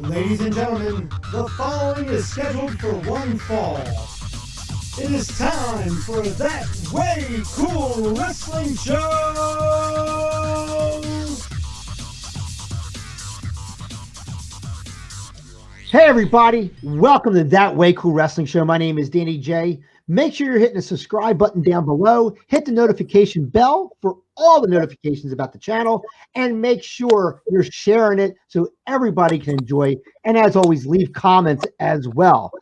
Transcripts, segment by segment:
Ladies and gentlemen, the following is scheduled for one fall. It is time for That Way Cool Wrestling Show! Hey everybody, welcome to That Way Cool Wrestling Show. My name is Danny J. Make sure you're hitting the subscribe button down below. Hit the notification bell for all the notifications about the channel. And make sure you're sharing it so everybody can enjoy. And as always, leave comments as well.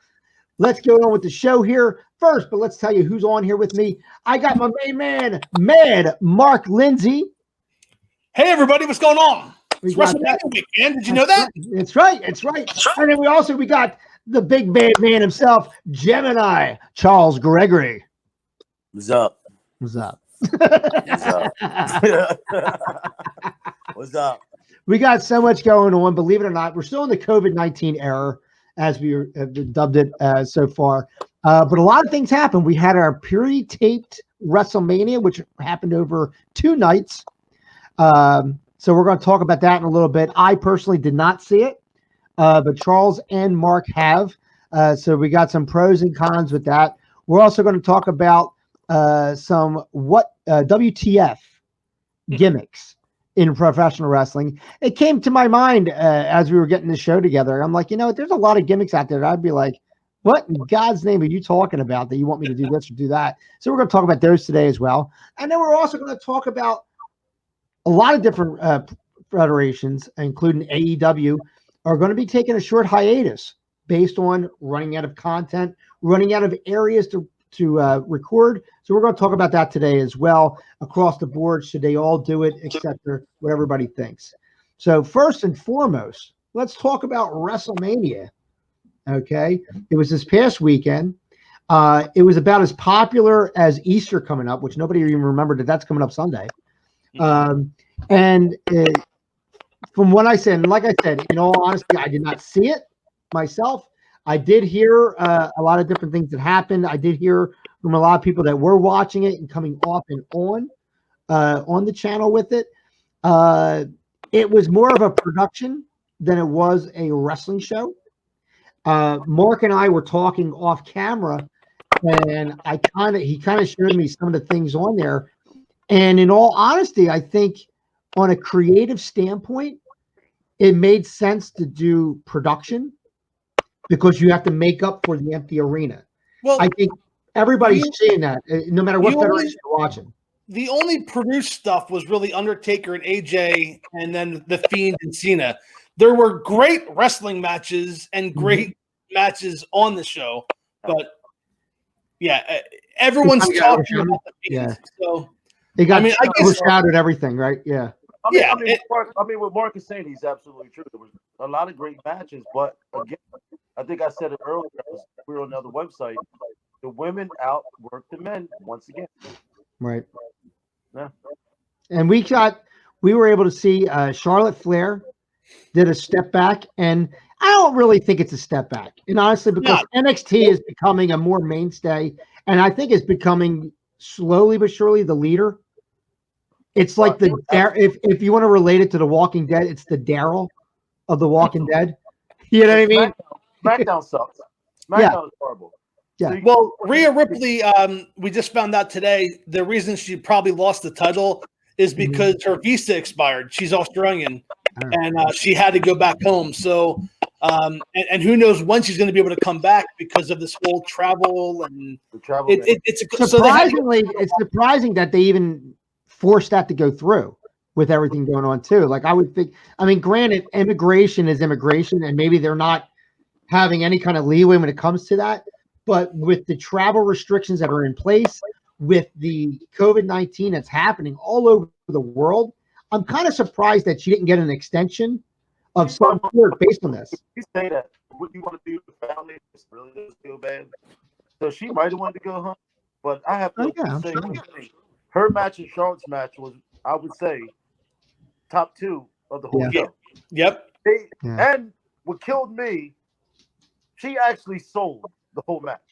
Let's go on with the show here first, but let's tell you who's on here with me. I got my main man, Mad Mark Lindsay. Hey everybody, what's going on? It's WrestleMania weekend. Did you know that? It's right. And then we got the big bad man himself, Gemini, Charles Gregory. What's up? What's up? What's up? What's up? We got so much going on. Believe it or not, we're still in the COVID-19 era, as we have dubbed it so far. But a lot of things happened. We had our pre-taped WrestleMania, which happened over 2 nights. So we're going to talk about that in a little bit. I personally did not see it, but Charles and Mark have. So we got some pros and cons with that. We're also going to talk about some WTF gimmicks in professional wrestling. It came to my mind as we were getting the show together. I'm like, there's a lot of gimmicks out there that I'd be like, what in God's name are you talking about that you want me to do this or do that? So we're going to talk about those today as well. And then we're also going to talk about a lot of different federations, including AEW, are going to be taking a short hiatus based on running out of content, running out of areas to record. So we're going to talk about that today as well across the board. Should they all do it, etc., what everybody thinks. So first and foremost, let's talk about WrestleMania. Okay. It was this past weekend. It was about as popular as Easter coming up, which nobody even remembered that's coming up Sunday. From what I said, and like I said, in all honesty, I did not see it myself. I did hear a lot of different things that happened. I did hear from a lot of people that were watching it and coming off and on the channel with it. It was more of a production than it was a wrestling show. Mark and I were talking off camera, and he kind of showed me some of the things on there. And in all honesty, I think on a creative standpoint, it made sense to do production because you have to make up for the empty arena. Well, I think everybody's seeing that, no matter what federation you're watching. The only produced stuff was really Undertaker and AJ, and then The Fiend and Cena. There were great wrestling matches and great matches on the show, but yeah, everyone's talking about The Fiend. Yeah. So it got overshadowed everything, right? Yeah. What Mark is saying, he's absolutely true. There was a lot of great matches, but again, I think I said it earlier. We were on another website. The women outworked the men once again. Right. Yeah. And we were able to see Charlotte Flair did a step back, and I don't really think it's a step back. And honestly, because NXT is becoming a more mainstay, and I think it's becoming slowly but surely the leader. It's like if you want to relate it to The Walking Dead, it's the Daryl of The Walking Dead. You know what I mean? SmackDown sucks. SmackDown is horrible. Yeah. Well, Rhea Ripley, we just found out today the reason she probably lost the title is because her visa expired. She's Australian, and she had to go back home. So, and who knows when she's going to be able to come back because of this whole travel and it's surprisingly, it's surprising that they even forced that to go through with everything going on too. Like I would think, granted, immigration is immigration, and maybe they're not having any kind of leeway when it comes to that. But with the travel restrictions that are in place, with the COVID-19 that's happening all over the world, I'm kind of surprised that she didn't get an extension of some sort based on this. You say that what you want to do with the family is really doesn't feel bad. So she might have wanted to go home, but I have to say her match and Charlotte's match was, I would say, top 2 of the whole show. Yep. And what killed me, she actually sold the whole match.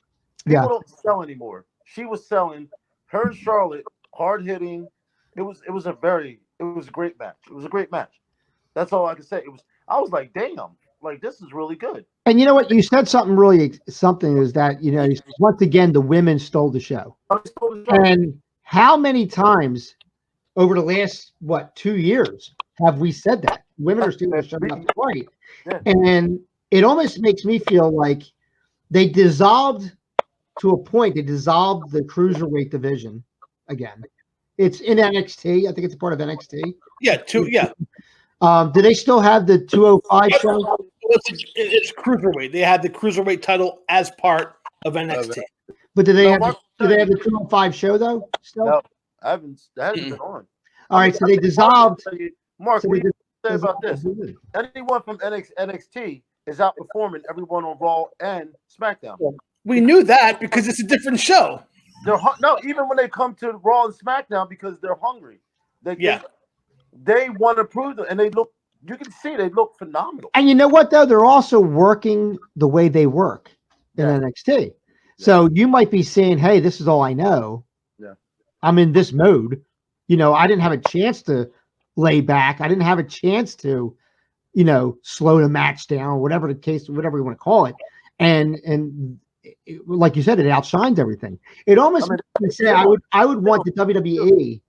People don't sell anymore. She was selling. Her and Charlotte, hard hitting. It was a great match. It was a great match. That's all I can say. I was like, damn, like, this is really good. And you know what? You said something is that, once again, the women stole the show. And how many times over the last, 2 years have we said that? Women are stealing the show left and right. Yeah. And it almost makes me feel like they dissolved to a point. They dissolved the cruiserweight division again. It's in NXT. I think it's a part of NXT. Yeah, do they still have the 205 show? It's cruiserweight. They had the cruiserweight title as part of NXT. But do they have the 205 show though? Still? No, I haven't. That hasn't been on. All right, so they dissolved. Mark, what do you say about this? Anyone from NXT is outperforming everyone on Raw and SmackDown. We knew that because it's a different show. No, even when they come to Raw and SmackDown, because they're hungry. They want to prove them, and they look. You can see they look phenomenal. And you know what though? They're also working the way they work in NXT. So you might be saying, "Hey, this is all I know. Yeah, I'm in this mode. I didn't have a chance to lay back. I didn't have a chance to, slow the match down, whatever the case, whatever you want to call it. And like you said, it outshined everything. It almost makes me say I would want the WWE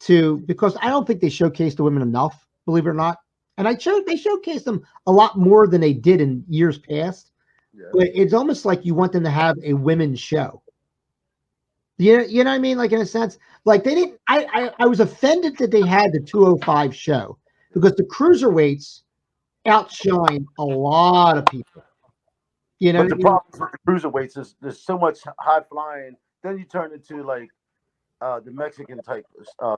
to, because I don't think they showcased the women enough, believe it or not. And they showcased them a lot more than they did in years past. Yeah. But it's almost like you want them to have a women's show. You know what I mean? Like, in a sense, like they didn't. I was offended that they had the 205 show because the cruiserweights outshine a lot of people. But the problem with the cruiserweights is there's so much high flying. Then you turn into like the Mexican type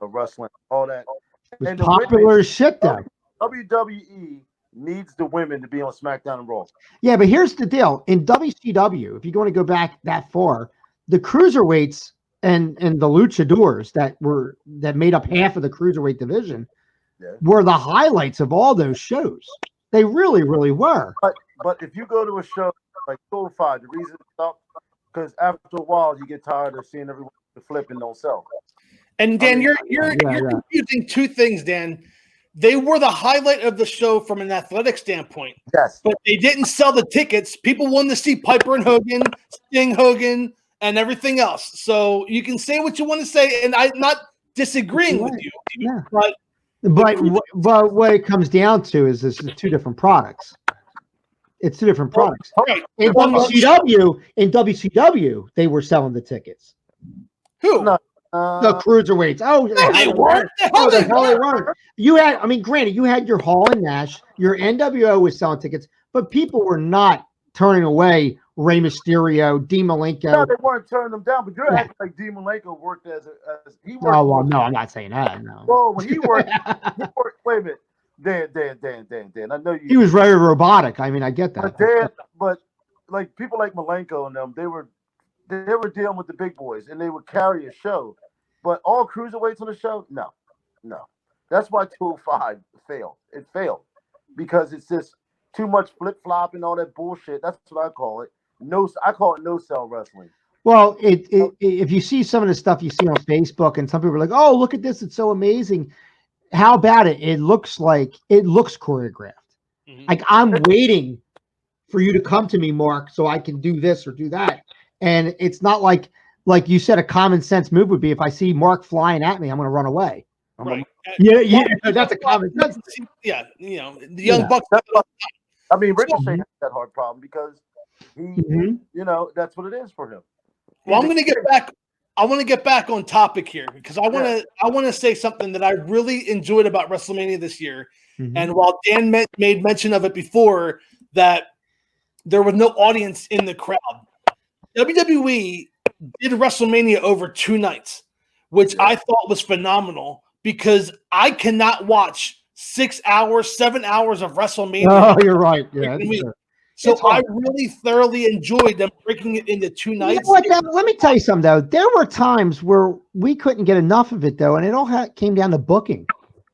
wrestling, all that. It's popular as shit though. WWE needs the women to be on SmackDown and Raw. Yeah, but here's the deal. In WCW, if you want to go back that far, the cruiserweights and the luchadors that made up half of the cruiserweight division were the highlights of all those shows. They really, really were. But if you go to a show like 205, the reason it's up, because after a while you get tired of seeing everyone flip and don't sell. And Dan, you're confusing two things, Dan. They were the highlight of the show from an athletic standpoint. Yes. But they didn't sell the tickets. People wanted to see Piper and Hogan, Sting Hogan, and everything else. So you can say what you want to say, and I'm not disagreeing with you. Yeah. But what it comes down to is this is two different products. It's two different products. Right. In WCW, they were selling the tickets. Who? No. The cruiserweights. Oh, no, they weren't. The hell they weren't. You had, granted, you had your Hall and Nash, your NWO was selling tickets, but people were not turning away Rey Mysterio, Dean Malenko. No, they weren't turning them down, but you're acting like Dean Malenko worked as he worked. Oh, well, no, I'm not saying that. No. Well, when he worked, wait a minute. Dan. I know you. He was very robotic. I get that. But like people like Malenko and them, they were dealing with the big boys, and they would carry a show. But all cruiserweights on the show, no. That's why 205 failed. It failed because it's just too much flip flop and all that bullshit. That's what I call it. I call it no sell wrestling. Well, if you see some of the stuff you see on Facebook, and some people are like, "Oh, look at this! It's so amazing." How about it? It looks choreographed. Mm-hmm. Like I'm waiting for you to come to me, Mark, so I can do this or do that. And it's not like you said, a common sense move would be if I see Mark flying at me, I'm going to run away. Right. That's a common sense. Yeah, the Young Bucks. Ricochet has that hard problem because he, that's what it is for him. Well, I'm going to get back. I want to get back on topic here because I want to say something that I really enjoyed about WrestleMania this year. Mm-hmm. And while Dan made mention of it before, that there was no audience in the crowd, WWE did WrestleMania over 2 nights, which I thought was phenomenal because I cannot watch 6 hours, 7 hours of WrestleMania. Oh, you're right. Yeah. So I really thoroughly enjoyed them breaking it into 2 nights. You know what, let me tell you something, though. There were times where we couldn't get enough of it, though, and it all came down to booking,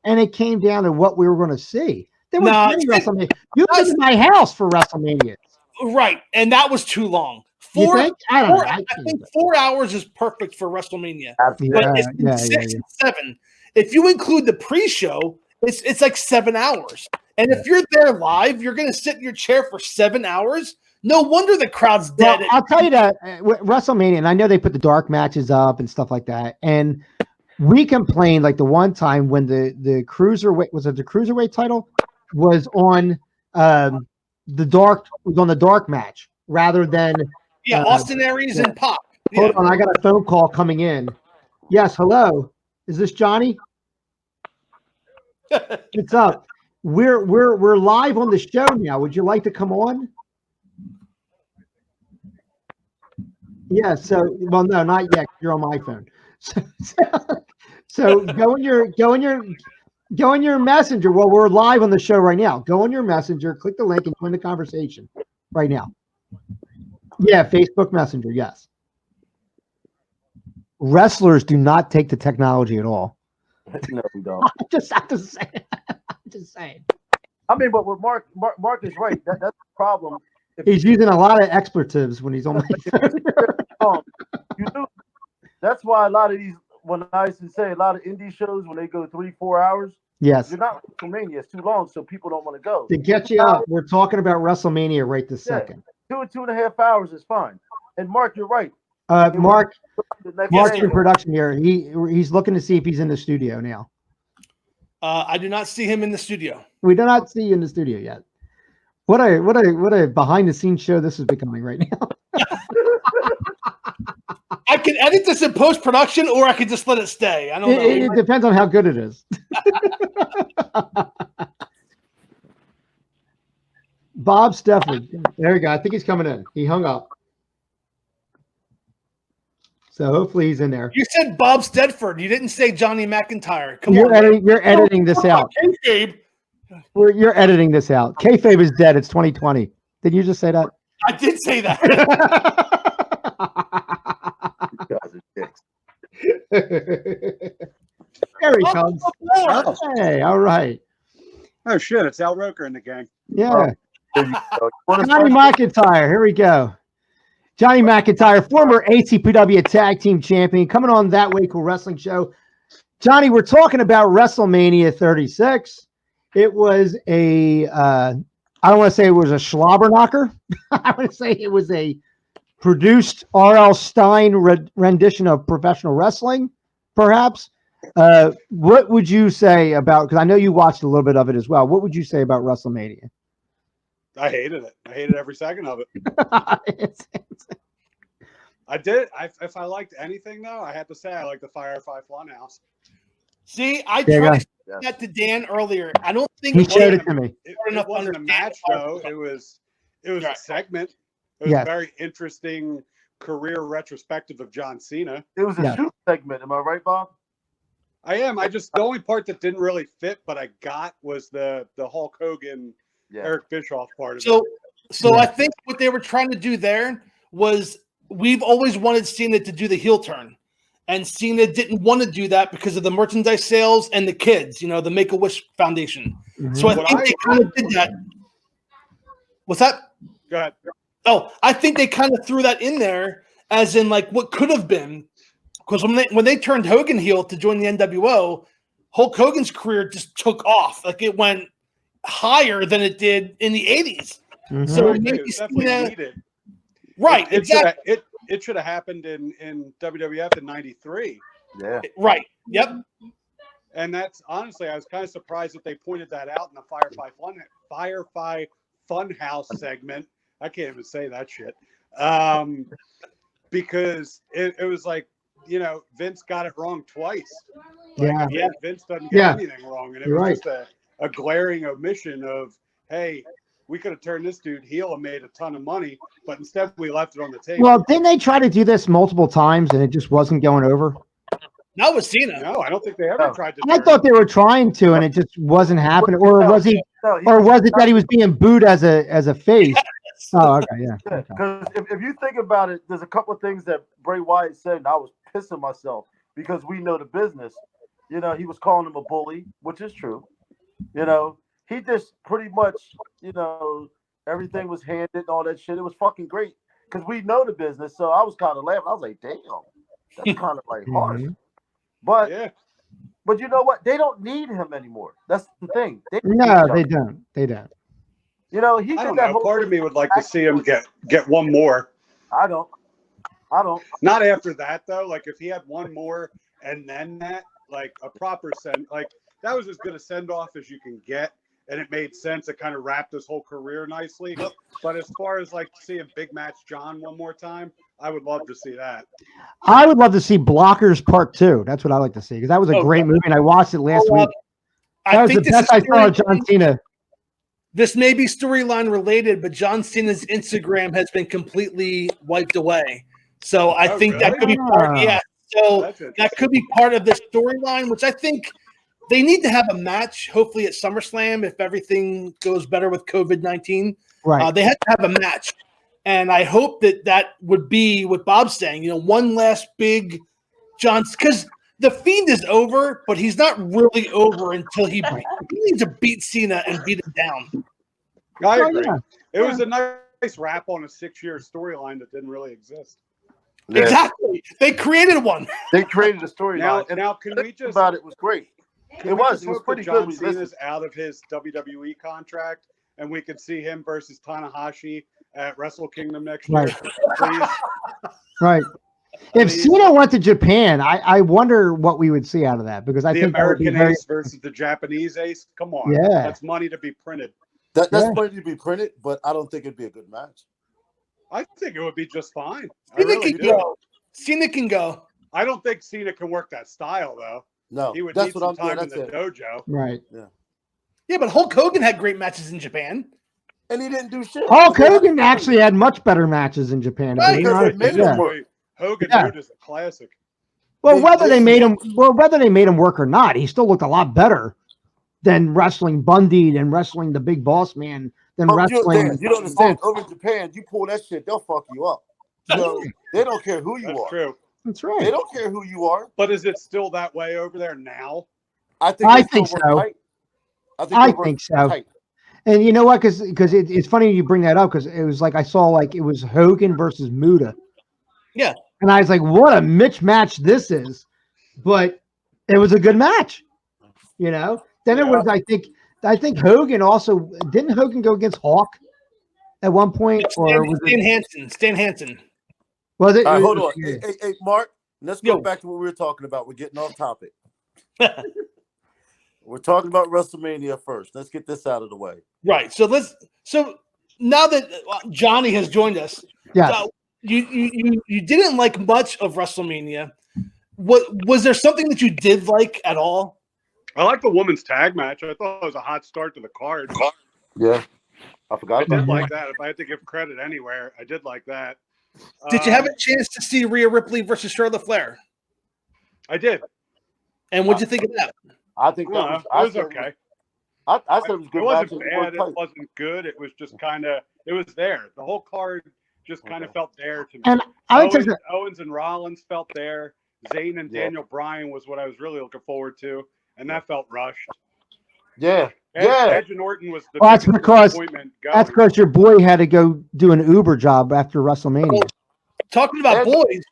and it came down to what we were going to see. There was many WrestleMania. You lived in my house for WrestleMania. Right, and that was too long. You think? I don't know. I think 4 hours is perfect for WrestleMania. Absolutely. But it's 6 and 7. If you include the pre-show, it's like 7 hours. And if you're there live, you're going to sit in your chair for 7 hours. No wonder the crowd's dead. Well, I'll tell you that WrestleMania, and I know they put the dark matches up and stuff like that. And we complained like the one time when the cruiserweight, was it the cruiserweight title, was on the dark match rather than Austin Aries and Pac. Hold on, I got a phone call coming in. Yes, hello. Is this Johnny? What's up? We're live on the show now. Would you like to come on? Yeah. So, well, no, not yet. You're on my phone. So go in your messenger. Well, we're live on the show right now. Go on your messenger, click the link, and join the conversation right now. Yeah, Facebook Messenger. Yes. Wrestlers do not take the technology at all. No, we don't. I'm just saying. I mean, but with Mark is right. That's the problem. He's using a lot of expletives when he's on my phone. You do. That's why a lot of these, when I used to say a lot of indie shows, when they go 3-4 hours, yes, you're not WrestleMania. It's too long, so people don't want to go. To get you up, we're talking about WrestleMania right this second. 2.5 hours is fine. And Mark, you're right. Mark's in production here. He's looking to see if he's in the studio now. I do not see him in the studio. We do not see you in the studio yet. What a behind the scenes show this is becoming right now. I can edit this in post production, or I could just let it stay. I don't know. It depends on how good it is. Bob Stefford. There we go. I think he's coming in. He hung up. So hopefully he's in there. You said Bob Stedford. You didn't say Johnny McIntyre. You're editing this out. Kayfabe. You're editing this out. Kayfabe is dead. It's 2020. Did you just say that? I did say that. There he comes. Oh. Hey, all right. Oh shit! It's Al Roker in the gang. Yeah. Johnny McIntyre. Here we go. Johnny McIntyre, former ACPW Tag Team Champion, coming on That Way Cool Wrestling Show. Johnny, we're talking about WrestleMania 36. It was I don't want to say it was a slobber knocker. I want to say it was a produced R.L. Stein rendition of professional wrestling, perhaps. What would you say about, because I know you watched a little bit of it as well. What would you say about WrestleMania? I hated it. I hated every second of it. I did. If I liked anything, though, I had to say I like the Firefly Funhouse. See, I tried to say that to Dan earlier. I don't think he showed it to me. It wasn't a match, though. It was a segment. It was a very interesting career retrospective of John Cena. It was a shoot segment. Am I right, Bob? I am. The only part that didn't really fit, but I got, was the Hulk Hogan, Eric Bischoff part of it. So I think what they were trying to do there was, we've always wanted Cena to do the heel turn, and Cena didn't want to do that because of the merchandise sales and the kids, the Make-A-Wish Foundation. Mm-hmm. So I think they kind of did that. What's that? Go ahead. Oh, I think they kind of threw that in there as in like what could have been, because when they turned Hogan heel to join the NWO, Hulk Hogan's career just took off. Like, it went higher than it did in the 80s. Mm-hmm. So maybe it definitely needed. Right, exactly. It should have happened in WWF in '93. Yeah. Right. Yep. And that's, honestly, I was kind of surprised that they pointed that out in the Firefly Funhouse segment. I can't even say that shit. Because it was like, Vince got it wrong twice. Vince doesn't get anything wrong. And it was just a glaring omission of, hey, we could have turned this dude heel and made a ton of money, but instead we left it on the table. Well, didn't they try to do this multiple times and it just wasn't going over? Not with Cena. No, I don't think they ever tried to. I thought they were trying to, and it just wasn't happening. Or was he? Or was it that he was being booed as a face? Yes. Oh, okay, yeah. Because if you think about it, there's a couple of things that Bray Wyatt said, and I was pissing myself because we know the business. He was calling him a bully, which is true. He just pretty much, everything was handed and all that shit. It was fucking great because we know the business. So I was kind of laughing. I was like, damn, that's kind of like harsh. But But you know what? They don't need him anymore. That's the thing. They don't. They don't. You know, he I did don't that know. Part of me would like to see him get one more. I don't. Not after that though. Like if he had one more and then that, like a proper send, like that was as good a send off as you can get, and it made sense. It kind of wrapped his whole career nicely. But as far as like seeing Big Match John one more time, I would love to see that. I would love to see Blockers Part 2. That's what I like to see because that was a great movie, and I watched it last week. That was the best I saw of John Cena. This may be storyline related, but John Cena's Instagram has been completely wiped away. So I think that could be part. Yeah, so that could be part of this storyline, which I think they need to have a match. Hopefully at SummerSlam, if everything goes better with COVID-19, right? They have to have a match, and I hope that would be what Bob's saying. You know, one last big John, because the Fiend is over, but he's not really over until he needs to beat Cena and beat him down. I agree. Yeah. It was a nice wrap on a 6-year storyline that didn't really exist. Yeah. Exactly. They created one. They created a storyline. Now can we just about it was great. It was pretty John good. Cena's out of his WWE contract, and we could see him versus Tanahashi at Wrestle Kingdom next year. Please. Right. If Cena went to Japan, I wonder what we would see out of that because I think American Ace versus the Japanese Ace. Come on, that's money to be printed. That's money to be printed, but I don't think it'd be a good match. I think it would be just fine. Cena can go. I don't think Cena can work that style though. No, he would need some time in the dojo. Right. Yeah, but Hulk Hogan had great matches in Japan. And he didn't do shit. Hulk Hogan actually had much better matches in Japan. Right. Hogan Dude is a classic. Well, whether they made him work or not, he still looked a lot better than wrestling Bundy and wrestling the Big Boss Man than wrestling. You don't understand. Over in Japan, you pull that shit, they'll fuck you up. So they don't care who you are. That's true. That's right. They don't care who you are. But is it still that way over there now? I think so. I think so. Tight. And you know what? Because it's funny you bring that up because it was like I saw like it was Hogan versus Muta. Yeah. And I was like, what a mismatch this is. But it was a good match. You know? Then it was, I think Hogan also didn't Hogan go against Hawk at one point? Stan Hansen. Was it? All right, hold on. Hey, Mark, let's go back to what we were talking about. We're getting off topic. We're talking about WrestleMania first. Let's get this out of the way. Right. So now that Johnny has joined us, you didn't like much of WrestleMania. Was there something that you did like at all? I like the women's tag match. I thought it was a hot start to the card. Yeah, I forgot. I did like that. If I had to give credit anywhere, I did like that. Did you have a chance to see Rhea Ripley versus Charlotte Flair? I did. And what'd you think of that? I think that was okay. I said it was good. It wasn't bad. It wasn't good. It was just kind of. It was there. The whole card just kind of felt there to me. And Owens and Rollins felt there. Zayn and Daniel Bryan was what I was really looking forward to, and that felt rushed. Yeah. Edge and Orton was the that's because your boy had to go do an Uber job after WrestleMania. Well, talking about boys,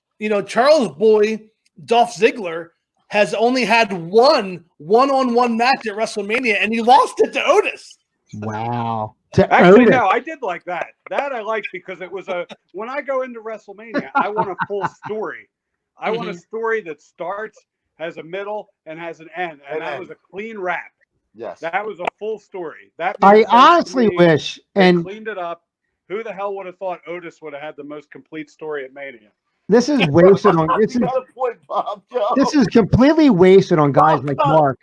Charles' boy Dolph Ziggler has only had one-on-one match at WrestleMania, and he lost it to Otis. Wow. Actually, no, I did like that. That I liked because it was when I go into WrestleMania, I want a full story. I want a story that starts, has a middle, and has an end. And that was a clean wrap. Yes. That was a full story. I honestly wish and cleaned it up. Who the hell would have thought Otis would have had the most complete story at Mania? This is wasted on this is completely wasted on guys like Mark.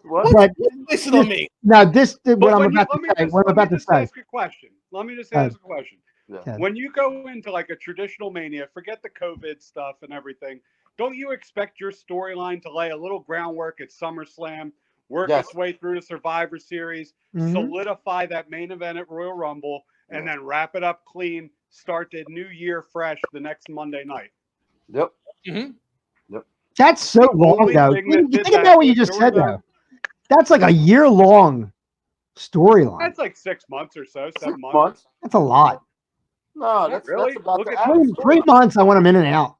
What? Wasted on me. Now what I'm about to say. Ask a question. Let me just ask a question. Yeah. When you go into like a traditional Mania, forget the COVID stuff and everything. Don't you expect your storyline to lay a little groundwork at SummerSlam, work its way through the Survivor Series, solidify that main event at Royal Rumble, and then wrap it up clean, start the new year fresh the next Monday night? Yep. Mm-hmm. Yep. That's so long, though. Think about what you just said, though. That's like a year-long storyline. That's like 6 months or so, 7 months. That's a lot. No, that's really. That's about Look the at three months. I want them in and out.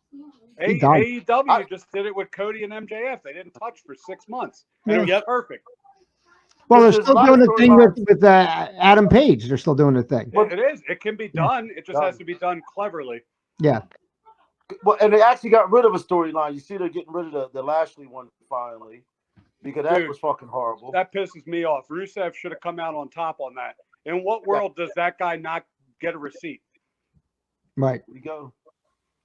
AEW just did it with Cody and MJF. They didn't touch for 6 months. And it was perfect. Well, they're still doing the thing with Adam Page. They're still doing the thing. It is. It can be done. It just has to be done cleverly. Yeah. Well, and they actually got rid of a storyline. You see, they're getting rid of the Lashley one finally because that was fucking horrible. That pisses me off. Rusev should have come out on top on that. In what world does that guy not get a receipt? Right.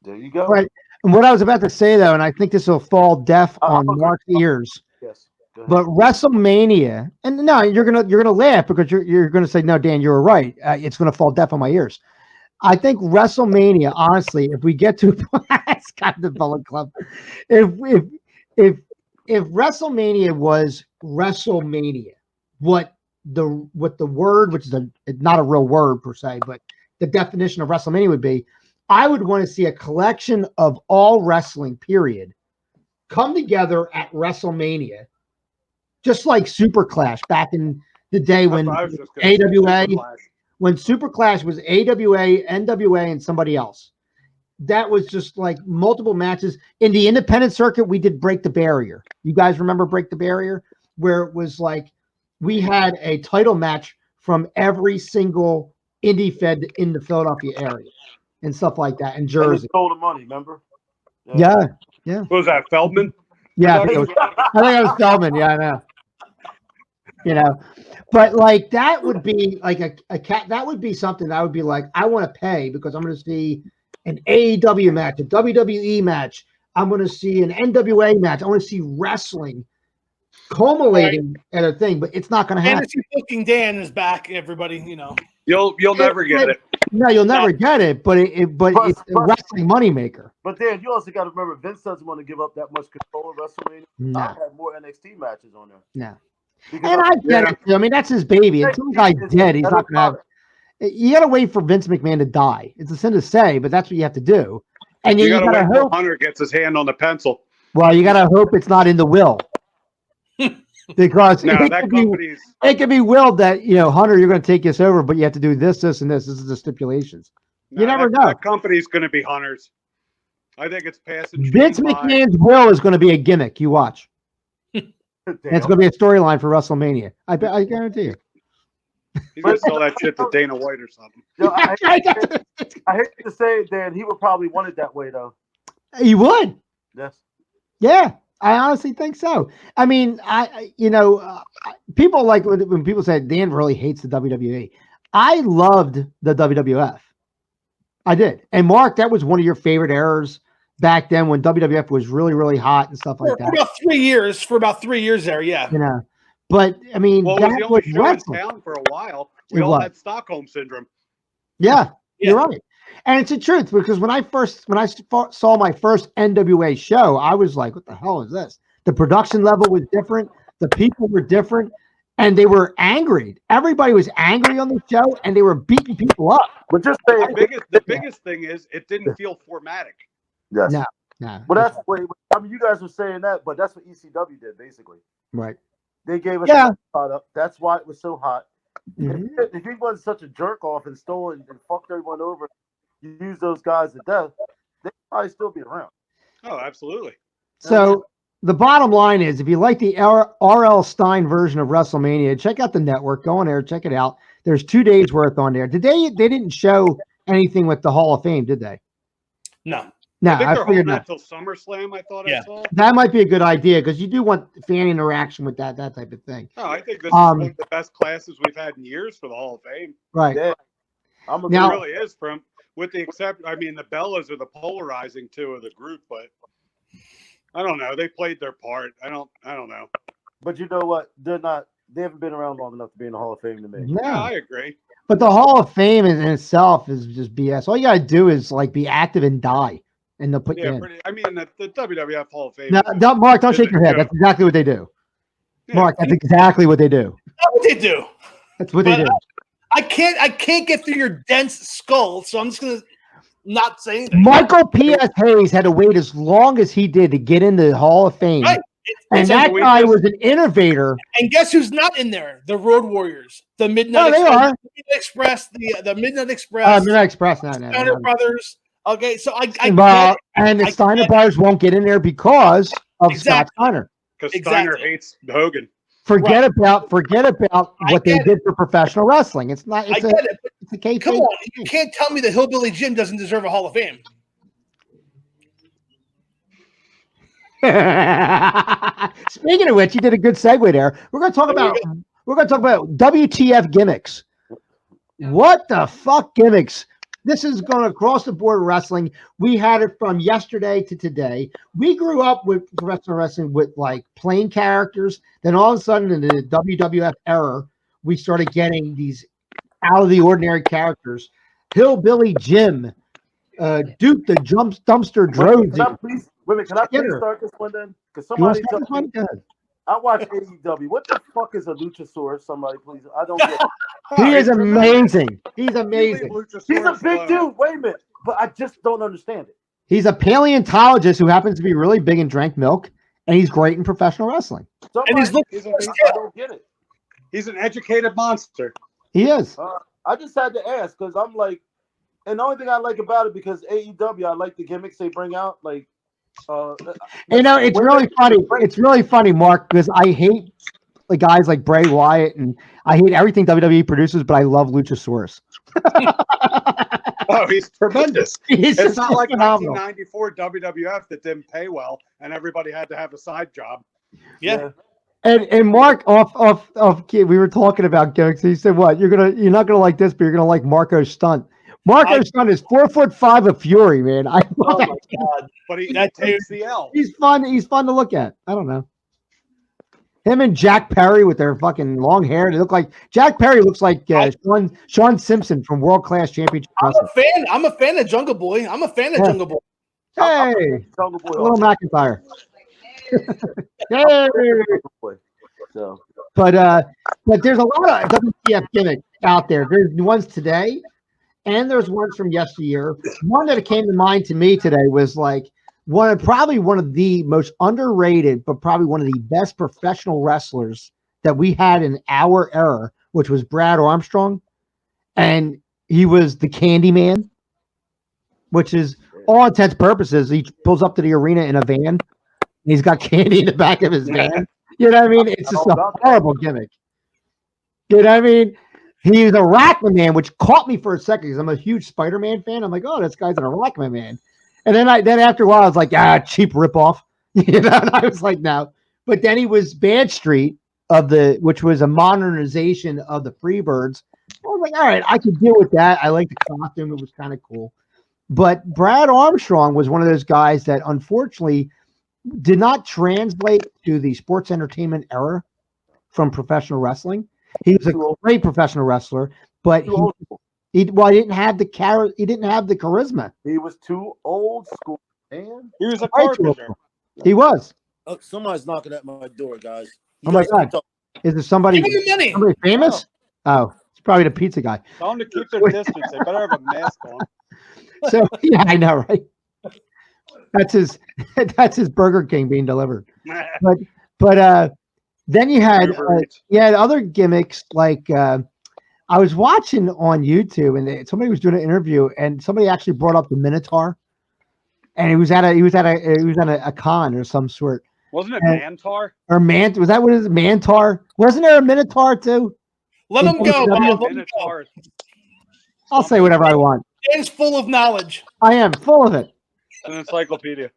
There you go. Right. And what I was about to say, though, and I think this will fall deaf on Mark's ears. Yes. But WrestleMania, and no, you're gonna laugh because you're gonna say, no, Dan, you were right. It's gonna fall deaf on my ears. I think WrestleMania, honestly, if we get to it's got the Bullet Club, if WrestleMania was WrestleMania, what the word, which is not a real word per se, but the definition of WrestleMania would be, I would want to see a collection of all wrestling, period, come together at WrestleMania. Just like Super Clash back in the day when AWA, when Super Clash was AWA, NWA, and somebody else. That was just like multiple matches. In the independent circuit, we did Break the Barrier. You guys remember Break the Barrier? Where it was like we had a title match from every single indie fed in the Philadelphia area and stuff like that, in Jersey. And stole the money, remember? Yeah. What was that, Feldman? Yeah, I think it was Feldman. Yeah, I know. But like that would be like a cat. That would be something that I would be like, I want to pay because I'm going to see an AEW match, a WWE match. I'm going to see an NWA match. I want to see wrestling culminating at a thing, but it's not going to happen. Fantasy Booking Dan is back, everybody. You'll never get it. No, you'll never get it. But it's a wrestling moneymaker. But Dan, you also got to remember, Vince doesn't want to give up that much control of WrestleMania. No. I had more NXT matches on there. No. And I get it. I mean, that's his baby. Until the guy's dead, he's not going to have. You got to wait for Vince McMahon to die. It's a sin to say, but that's what you have to do. And you got to wait hope till Hunter gets his hand on the pencil. Well, you got to hope it's not in the will, because it could be willed that Hunter, you're going to take this over, but you have to do this, this, and this. This is the stipulations. You never know. That company's going to be Hunter's. I think it's passing. Vince McMahon's will is going to be a gimmick. You watch. And it's going to be a storyline for WrestleMania. I guarantee you. He's going to sell that shit to Dana White or something. I hate to say it, Dan. He would probably want it that way, though. He would. Yes. Yeah, I honestly think so. I mean, people like when people say Dan really hates the WWE. I loved the WWF. I did. And Mark, that was one of your favorite eras back then when WWF was really, really hot and stuff like that. For about 3 years there, yeah. But I mean, it was the only show in town for a while. We all had Stockholm syndrome. Yeah, you're right. And it's the truth, because when I saw my first NWA show, I was like, what the hell is this? The production level was different. The people were different. And they were angry. Everybody was angry on the show, and they were beating people up. But just the biggest thing is it didn't feel formatic. Yes. No. But that's you guys were saying that, but that's what ECW did basically. Right. They gave us a product. That's why it was so hot. Mm-hmm. If he wasn't such a jerk off and stole and fucked everyone over, you use those guys to death, they'd probably still be around. Oh, absolutely. So the bottom line is, if you like the R.L. Stein version of WrestleMania, check out the network. Go on there, check it out. There's 2 days worth on there. They didn't show anything with the Hall of Fame, did they? No. No, I think they're holding that till SummerSlam. I thought I saw. That might be a good idea, because you do want fan interaction with that type of thing. Oh, I think this is one of the best classes we've had in years for the Hall of Fame. Right. Yeah. It really is, with the exception. I mean, the Bellas are the polarizing two of the group, but I don't know. They played their part. I don't know. But you know what? They haven't been around long enough to be in the Hall of Fame to me. No. Yeah, I agree. But the Hall of Fame in itself is just BS. All you gotta do is be active and die, and they'll put you in. I mean, the WWF Hall of Fame. No, Mark, don't shake your head. That's exactly what they do. Yeah. Mark, that's exactly what they do. That's what they do. That's what they do. I can't get through your dense skull, so I'm just gonna not say anything. Michael P.S. Hayes had to wait as long as he did to get into the Hall of Fame. Right. And that guy was an innovator. And guess who's not in there? The Road Warriors, the Midnight Express, the Midnight Express, Midnight Express, Steiner Brothers, Okay, so I and the Steiner brothers won't get in there because of Scott Steiner. Because Steiner hates Hogan. Forget about what they did for professional wrestling. It's not. It's a case. Come on, you can't tell me that Hillbilly Jim doesn't deserve a Hall of Fame. Speaking of which, you did a good segue there. We're going to talk about WTF Gimmicks. What the fuck gimmicks? This is going across the board wrestling. We had it from yesterday to today. We grew up with professional wrestling with like plain characters. Then all of a sudden in the WWF era, we started getting these out of the ordinary characters. Hillbilly Jim, Duke the Dumpster Drozy. Can I please start this one then? Because somebody told me. I watch AEW. What the fuck is a luchasaurus? Somebody, please. I don't get it. He is amazing. He's amazing. He's a big dude. Wait a minute. But I just don't understand it. He's a paleontologist who happens to be really big and drank milk, and he's great in professional wrestling. I don't get it. He's an educated monster. He is. I just had to ask because I'm like, and the only thing I like about it because AEW, I like the gimmicks they bring out. Like, it's really funny. It's really funny, Mark, because I hate the guys like Bray Wyatt, and I hate everything WWE produces, but I love Luchasaurus. Oh, he's tremendous. It's not like phenomenal. 1994 WWF that didn't pay well, and everybody had to have a side job. Yeah. And Mark off we were talking about gimmicks. He said, "What you're not gonna like this, but you're gonna like Marco's stunt." Marco's son is 4'5" of fury, man. I love that. God. But he takes the L. He's fun. He's fun to look at. I don't know. Him and Jack Perry with their fucking long hair. They look like Jack Perry looks like Sean Simpson from World Class Championship. I'm a fan of Jungle Boy. Jungle Boy. Hey, Jungle Boy little McIntyre. Hey. So. But there's a lot of WTF gimmicks out there. There's ones today. And there's ones from yesteryear. One that came to mind to me today was like probably one of the most underrated, but probably one of the best professional wrestlers that we had in our era, which was Brad Armstrong. And he was the Candyman, which is all intents and purposes. He pulls up to the arena in a van, and he's got candy in the back of his van. You know what I mean? It's just a horrible gimmick. You know what I mean? He's a Rackman man, which caught me for a second because I'm a huge Spider-Man fan. I'm like, oh, this guy's a Rackman man. And then after a while, I was like, cheap ripoff. You know, and I was like, no. But then he was Bad Street which was a modernization of the Freebirds. I was like, all right, I could deal with that. I like the costume. It was kind of cool. But Brad Armstrong was one of those guys that unfortunately did not translate to the sports entertainment era from professional wrestling. He was a great professional wrestler, but he didn't have the charisma. He was too old school, man. He was a carpenter. He was. Oh, somebody's knocking at my door, guys. Oh my God! Is there somebody famous? Oh, it's probably the pizza guy. Tell them to keep their distance. They better have a mask on. So yeah, I know, right? That's his Burger King being delivered. But then you had other gimmicks like I was watching on YouTube and somebody was doing an interview and somebody actually brought up the Minotaur, and he was at a con or some sort. Wasn't it Mantar? Or was that what it is? Mantar? Wasn't there a Minotaur too? Let him go, Bob. I'll say whatever I want. Dan's full of knowledge. I am full of it. An encyclopedia.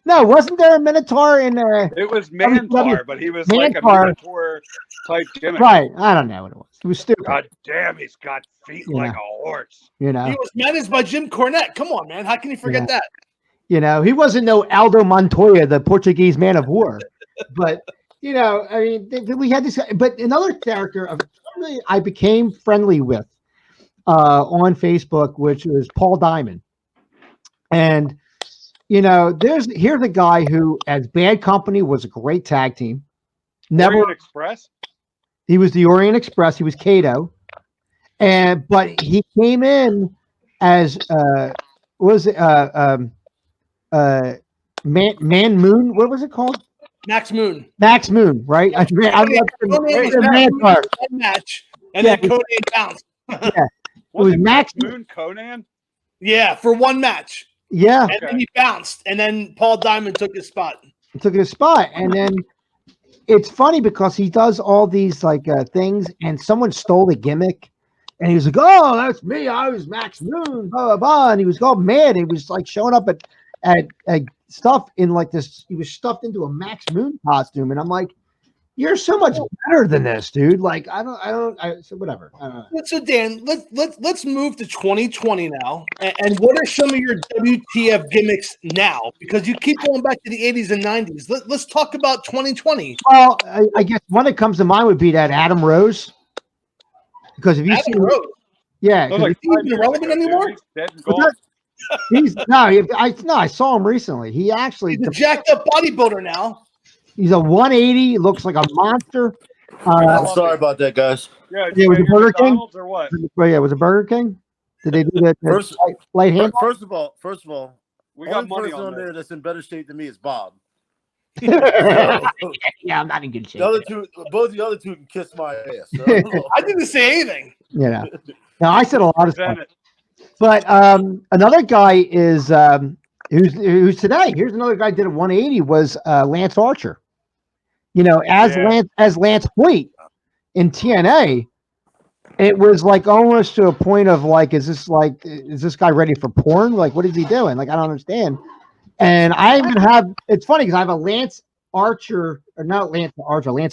No, wasn't there a Minotaur in there? It was Mantar, but he was like a Minotaur type gimmick. Right. I don't know what it was. It was stupid. God damn, he's got feet like a horse. You know. He was managed by Jim Cornette. Come on, man. How can you forget that? You know, he wasn't no Aldo Montoya, the Portuguese man of war. But, you know, I mean, we had this. But another character I became friendly with on Facebook, which was Paul Diamond. And, you know, here's a guy who, as Bad Company, was a great tag team. Orient Express? He was the Orient Express. He was Kato. But he came in as Man Moon. What was it called? Max Moon. Max Moon, right? Match, and then Conan bounced. Yeah. It was Max Moon Conan? Yeah, for one match. Yeah. And then he bounced, and then Paul Diamond took his spot. And then it's funny because he does all these things, and someone stole the gimmick, and he was like, "Oh, that's me. I was Max Moon." Blah blah blah, and he was all mad. He was like showing up at stuff in like this. He was stuffed into a Max Moon costume, and I'm like, "You're so much better than this, dude." Like, so whatever. So Dan, let's move to 2020 now. And what are some of your WTF gimmicks now? Because you keep going back to the 80s and 90s. Let's talk about 2020. Well, I guess one that comes to mind would be that Adam Rose. Because if you see, Rose, yeah, is he even relevant anymore? I saw him recently. He's a jacked up bodybuilder now. He's a 180. He looks like a monster. I'm sorry about that, guys. Yeah, was it Burger King or what? Yeah, was it Burger King? Did they do that? Light hand? First of all, we got money on there that's in better shape than me is Bob. Yeah, I'm not in good shape. Both the other two can kiss my ass. So. I didn't say anything. Yeah. No, I said a lot of stuff. But another guy is who's today. Here's another guy did a 180 was Lance Archer. As Lance Hoyt in TNA, it was like almost to a point of like, is this guy ready for porn? Like, what is he doing? Like, I don't understand. And I even it's funny because I have a Lance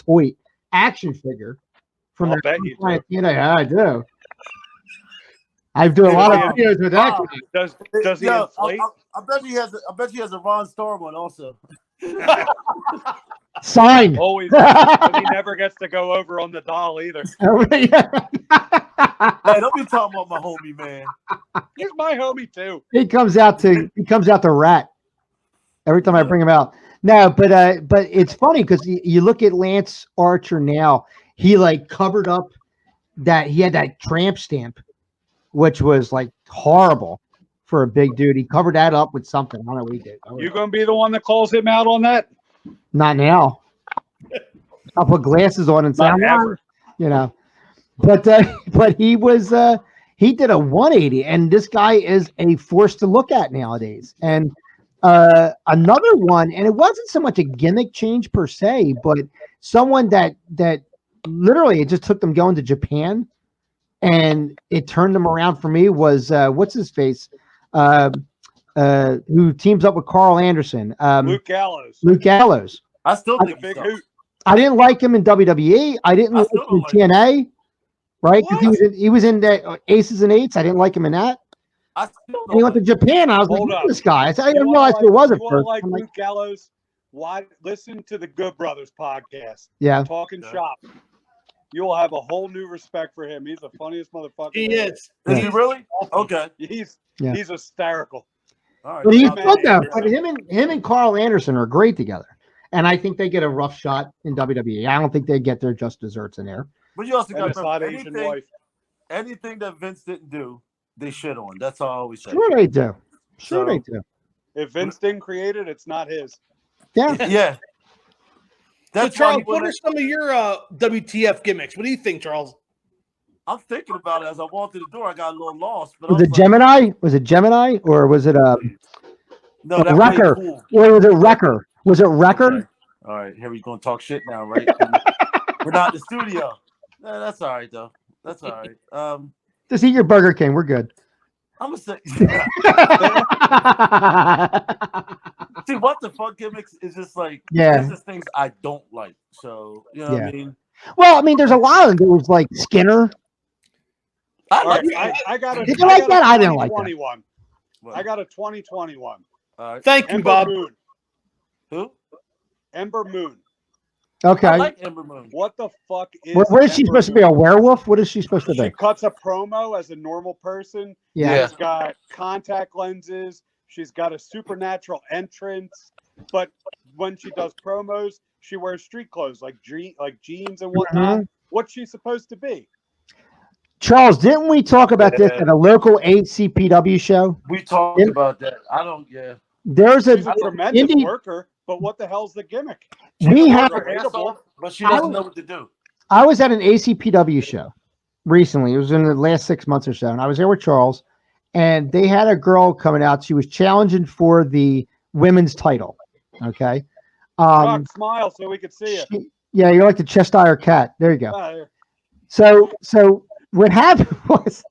Hoyt action figure from I'll bet you do. TNA. Yeah, I do. I do a lot of videos with that. Does he inflate? I bet he has a Ron Starr one also. Signed. Always, but he never gets to go over on the doll either. Hey, don't be talking about my homie, man. He's my homie too. He comes out to rat every time I bring him out. No, but it's funny because you look at Lance Archer now. He like covered up that he had that tramp stamp, which was like horrible for a big dude. He covered that up with something. I don't know what he did. You gonna be the one that calls him out on that? Not now. I'll put glasses on and say, But he was he did a 180, and this guy is a force to look at nowadays. And another one, and it wasn't so much a gimmick change per se, but someone that literally it just took them going to Japan, and it turned them around for me was what's his face, who teams up with Carl Anderson, Luke Gallows. Luke Gallows. I still think big hoot. I didn't like him in WWE. I didn't like him in TNA, right? Because he was in the Aces and Eights. I didn't like him in that. And he went to Japan. I was like, who's this guy? I didn't realize who it was at first. Like Luke Gallows, listen to the Good Brothers podcast. Yeah. Talking shop. You will have a whole new respect for him. He's the funniest motherfucker. He is. Is he really? Okay. He's hysterical. All right. But he's good though. But him and Carl Anderson are great together. And I think they get a rough shot in WWE. I don't think they get their just desserts in there. But you also got to anything that Vince didn't do, they shit on. That's all I always say. Sure they do. They do. If Vince didn't create it, it's not his. Yeah. Yeah. That's Charles, what are some of your WTF gimmicks? What do you think, Charles? I'm thinking about it as I walked through the door. I got a little lost. But Was it Gemini? Was it Gemini or was it Wrecker? Cool. Or was it Wrecker? Was it Wrecker? Okay. All right, here we going to talk shit now, right? We're not in the studio. That's all right, though. That's all right. Just eat your Burger King. We're good. I'm going to say. See, what the fuck gimmicks is just like, there's just things I don't like. So, you know what I mean? Well, I mean, there's a lot of those like Skinner. I got a. Did you like that? I didn't like that. I got a 2021. Thank you, Bob. Moon. Who? Ember Moon. Okay. I like Ember Moon. What the fuck is? What is she supposed to be? A werewolf? What is she supposed to be? She cuts a promo as a normal person. Yeah. She's got contact lenses. She's got a supernatural entrance. But when she does promos, she wears street clothes like jeans and whatnot. Mm-hmm. What's she supposed to be? Charles, didn't we talk about this at a local ACPW show? We talked about that. There's She's a tremendous worker, but what the hell's the gimmick? But she doesn't know what to do. I was at an ACPW show recently. It was in the last 6 months or so, and I was there with Charles, and they had a girl coming out. She was challenging for the women's title. Okay. Rock, smile so we could see you. Yeah, you're like the Cheshire cat. There you go. So what happened was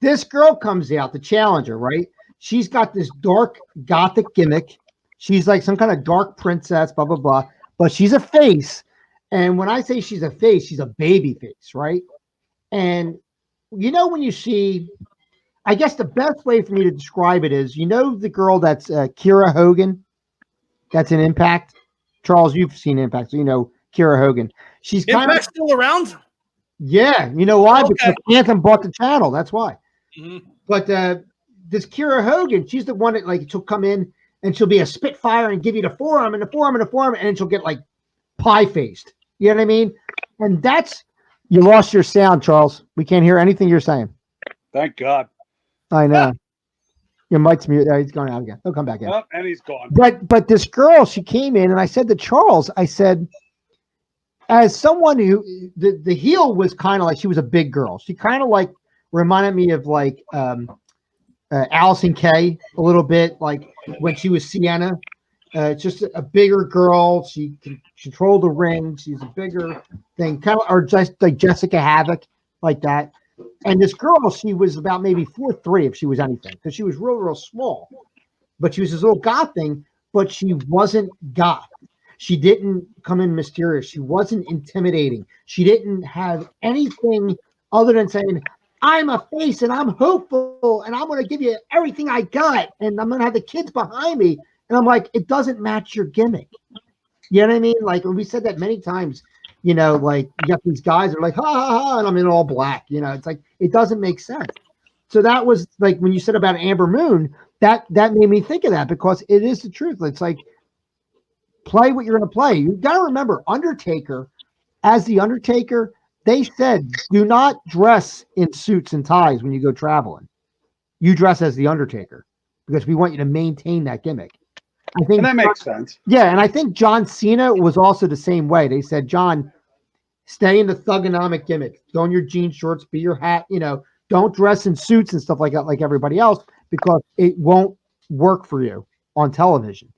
this girl comes out, the challenger, right? She's got this dark gothic gimmick. She's like some kind of dark princess, blah, blah, blah. But she's a face. And when I say she's a face, she's a baby face, right? And you know when you see, I guess the best way for me to describe it is, you know the girl that's Kira Hogan? That's in Impact? Charles, you've seen Impact, so you know Kira Hogan. She's kind of still around. Yeah, you know why? Okay. Because Anthem bought the channel. That's why. Mm-hmm. But this Kira Hogan, she's the one that like she'll come in and she'll be a spitfire and give you the forearm and the forearm and the forearm, and then she'll get like pie faced. You know what I mean? And that's you lost your sound, Charles. We can't hear anything you're saying. Thank God. I know. Your mic's muted. He's going out again. He'll come back in. Oh, and he's gone. But this girl, she came in, and I said to Charles, I said, as someone who the heel was kind of like she was a big girl. She kind of like reminded me of like Allison Kay a little bit, like when she was Sienna. Just a bigger girl. She can control the ring. She's a bigger thing, kind of, or just like Jessica Havoc, like that. And this girl, she was about maybe 4'3" if she was anything, because she was real small. But she was this little goth thing, but she wasn't goth. She didn't come in mysterious. She wasn't intimidating. She didn't have anything other than saying, I'm a face and I'm hopeful and I'm going to give you everything I got and I'm going to have the kids behind me. And I'm like, it doesn't match your gimmick. You know what I mean? Like, we said that many times, you know, like you got these guys that are like, ha, ha, ha, and I'm in all black. You know, it's like, it doesn't make sense. So that was like, when you said about Amber Moon, that made me think of that, because it is the truth. It's like, play what you're going to play. You got to remember, Undertaker, as the Undertaker, they said, do not dress in suits and ties when you go traveling. You dress as the Undertaker because we want you to maintain that gimmick. I think and that makes sense. Yeah, and I think John Cena was also the same way. They said, John, stay in the thugonomic gimmick. Go in your jean shorts, be your hat, you know, don't dress in suits and stuff like that like everybody else, because it won't work for you on television.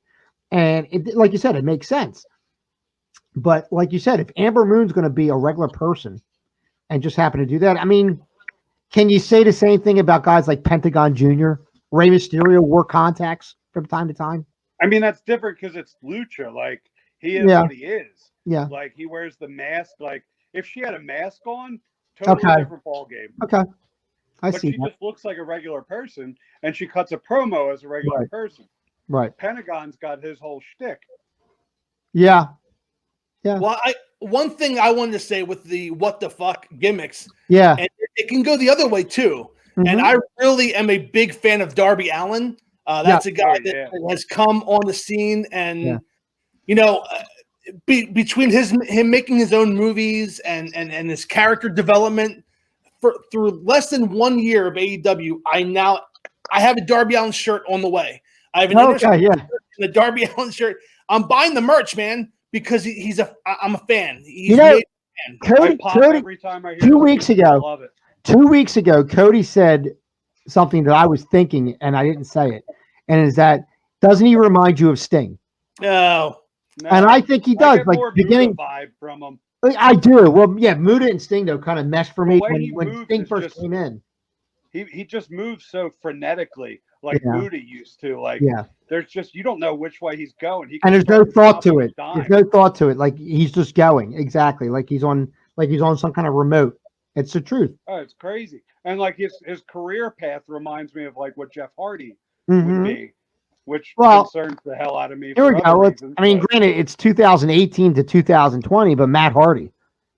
And it, like you said, it makes sense. But like you said, if Amber Moon's going to be a regular person and just happen to do that, I mean, can you say the same thing about guys like Pentagon Jr.? Rey Mysterio wore contacts from time to time. I mean, that's different because it's lucha. Like, he is what he is. Yeah. Like, he wears the mask. Like, if she had a mask on, totally different ball game. Okay. But she just looks like a regular person, and she cuts a promo as a regular person. Right. Pentagon's got his whole shtick. Yeah. Yeah. Well, one thing I wanted to say with the what the fuck gimmicks. Yeah. And it can go the other way too. Mm-hmm. And I really am a big fan of Darby Allin. That's a guy that has come on the scene, and you know, between him making his own movies and his character development through less than 1 year of AEW, I have a Darby Allin shirt on the way. I have another shirt, the Darby Allin shirt. I'm buying the merch, man, because I'm a fan. He's Cody, every time I hear 2 weeks ago, I love it. 2 weeks ago, Cody said something that I was thinking, and I didn't say it, and is that, doesn't he remind you of Sting? No. And I think he does. Like beginning vibe from him. I do. Well, yeah, Muta and Sting though kind of meshed for me when Sting first came in. He just moves so frenetically, like Muta used to. Like, there's just, you don't know which way he's going. And there's no thought to it. There's no thought to it. Like, he's just going exactly like he's on some kind of remote. It's the truth. Oh, it's crazy. And like his career path reminds me of like what Jeff Hardy would be, which concerns the hell out of me. Here we go. I mean, granted, it's 2018 to 2020, but Matt Hardy,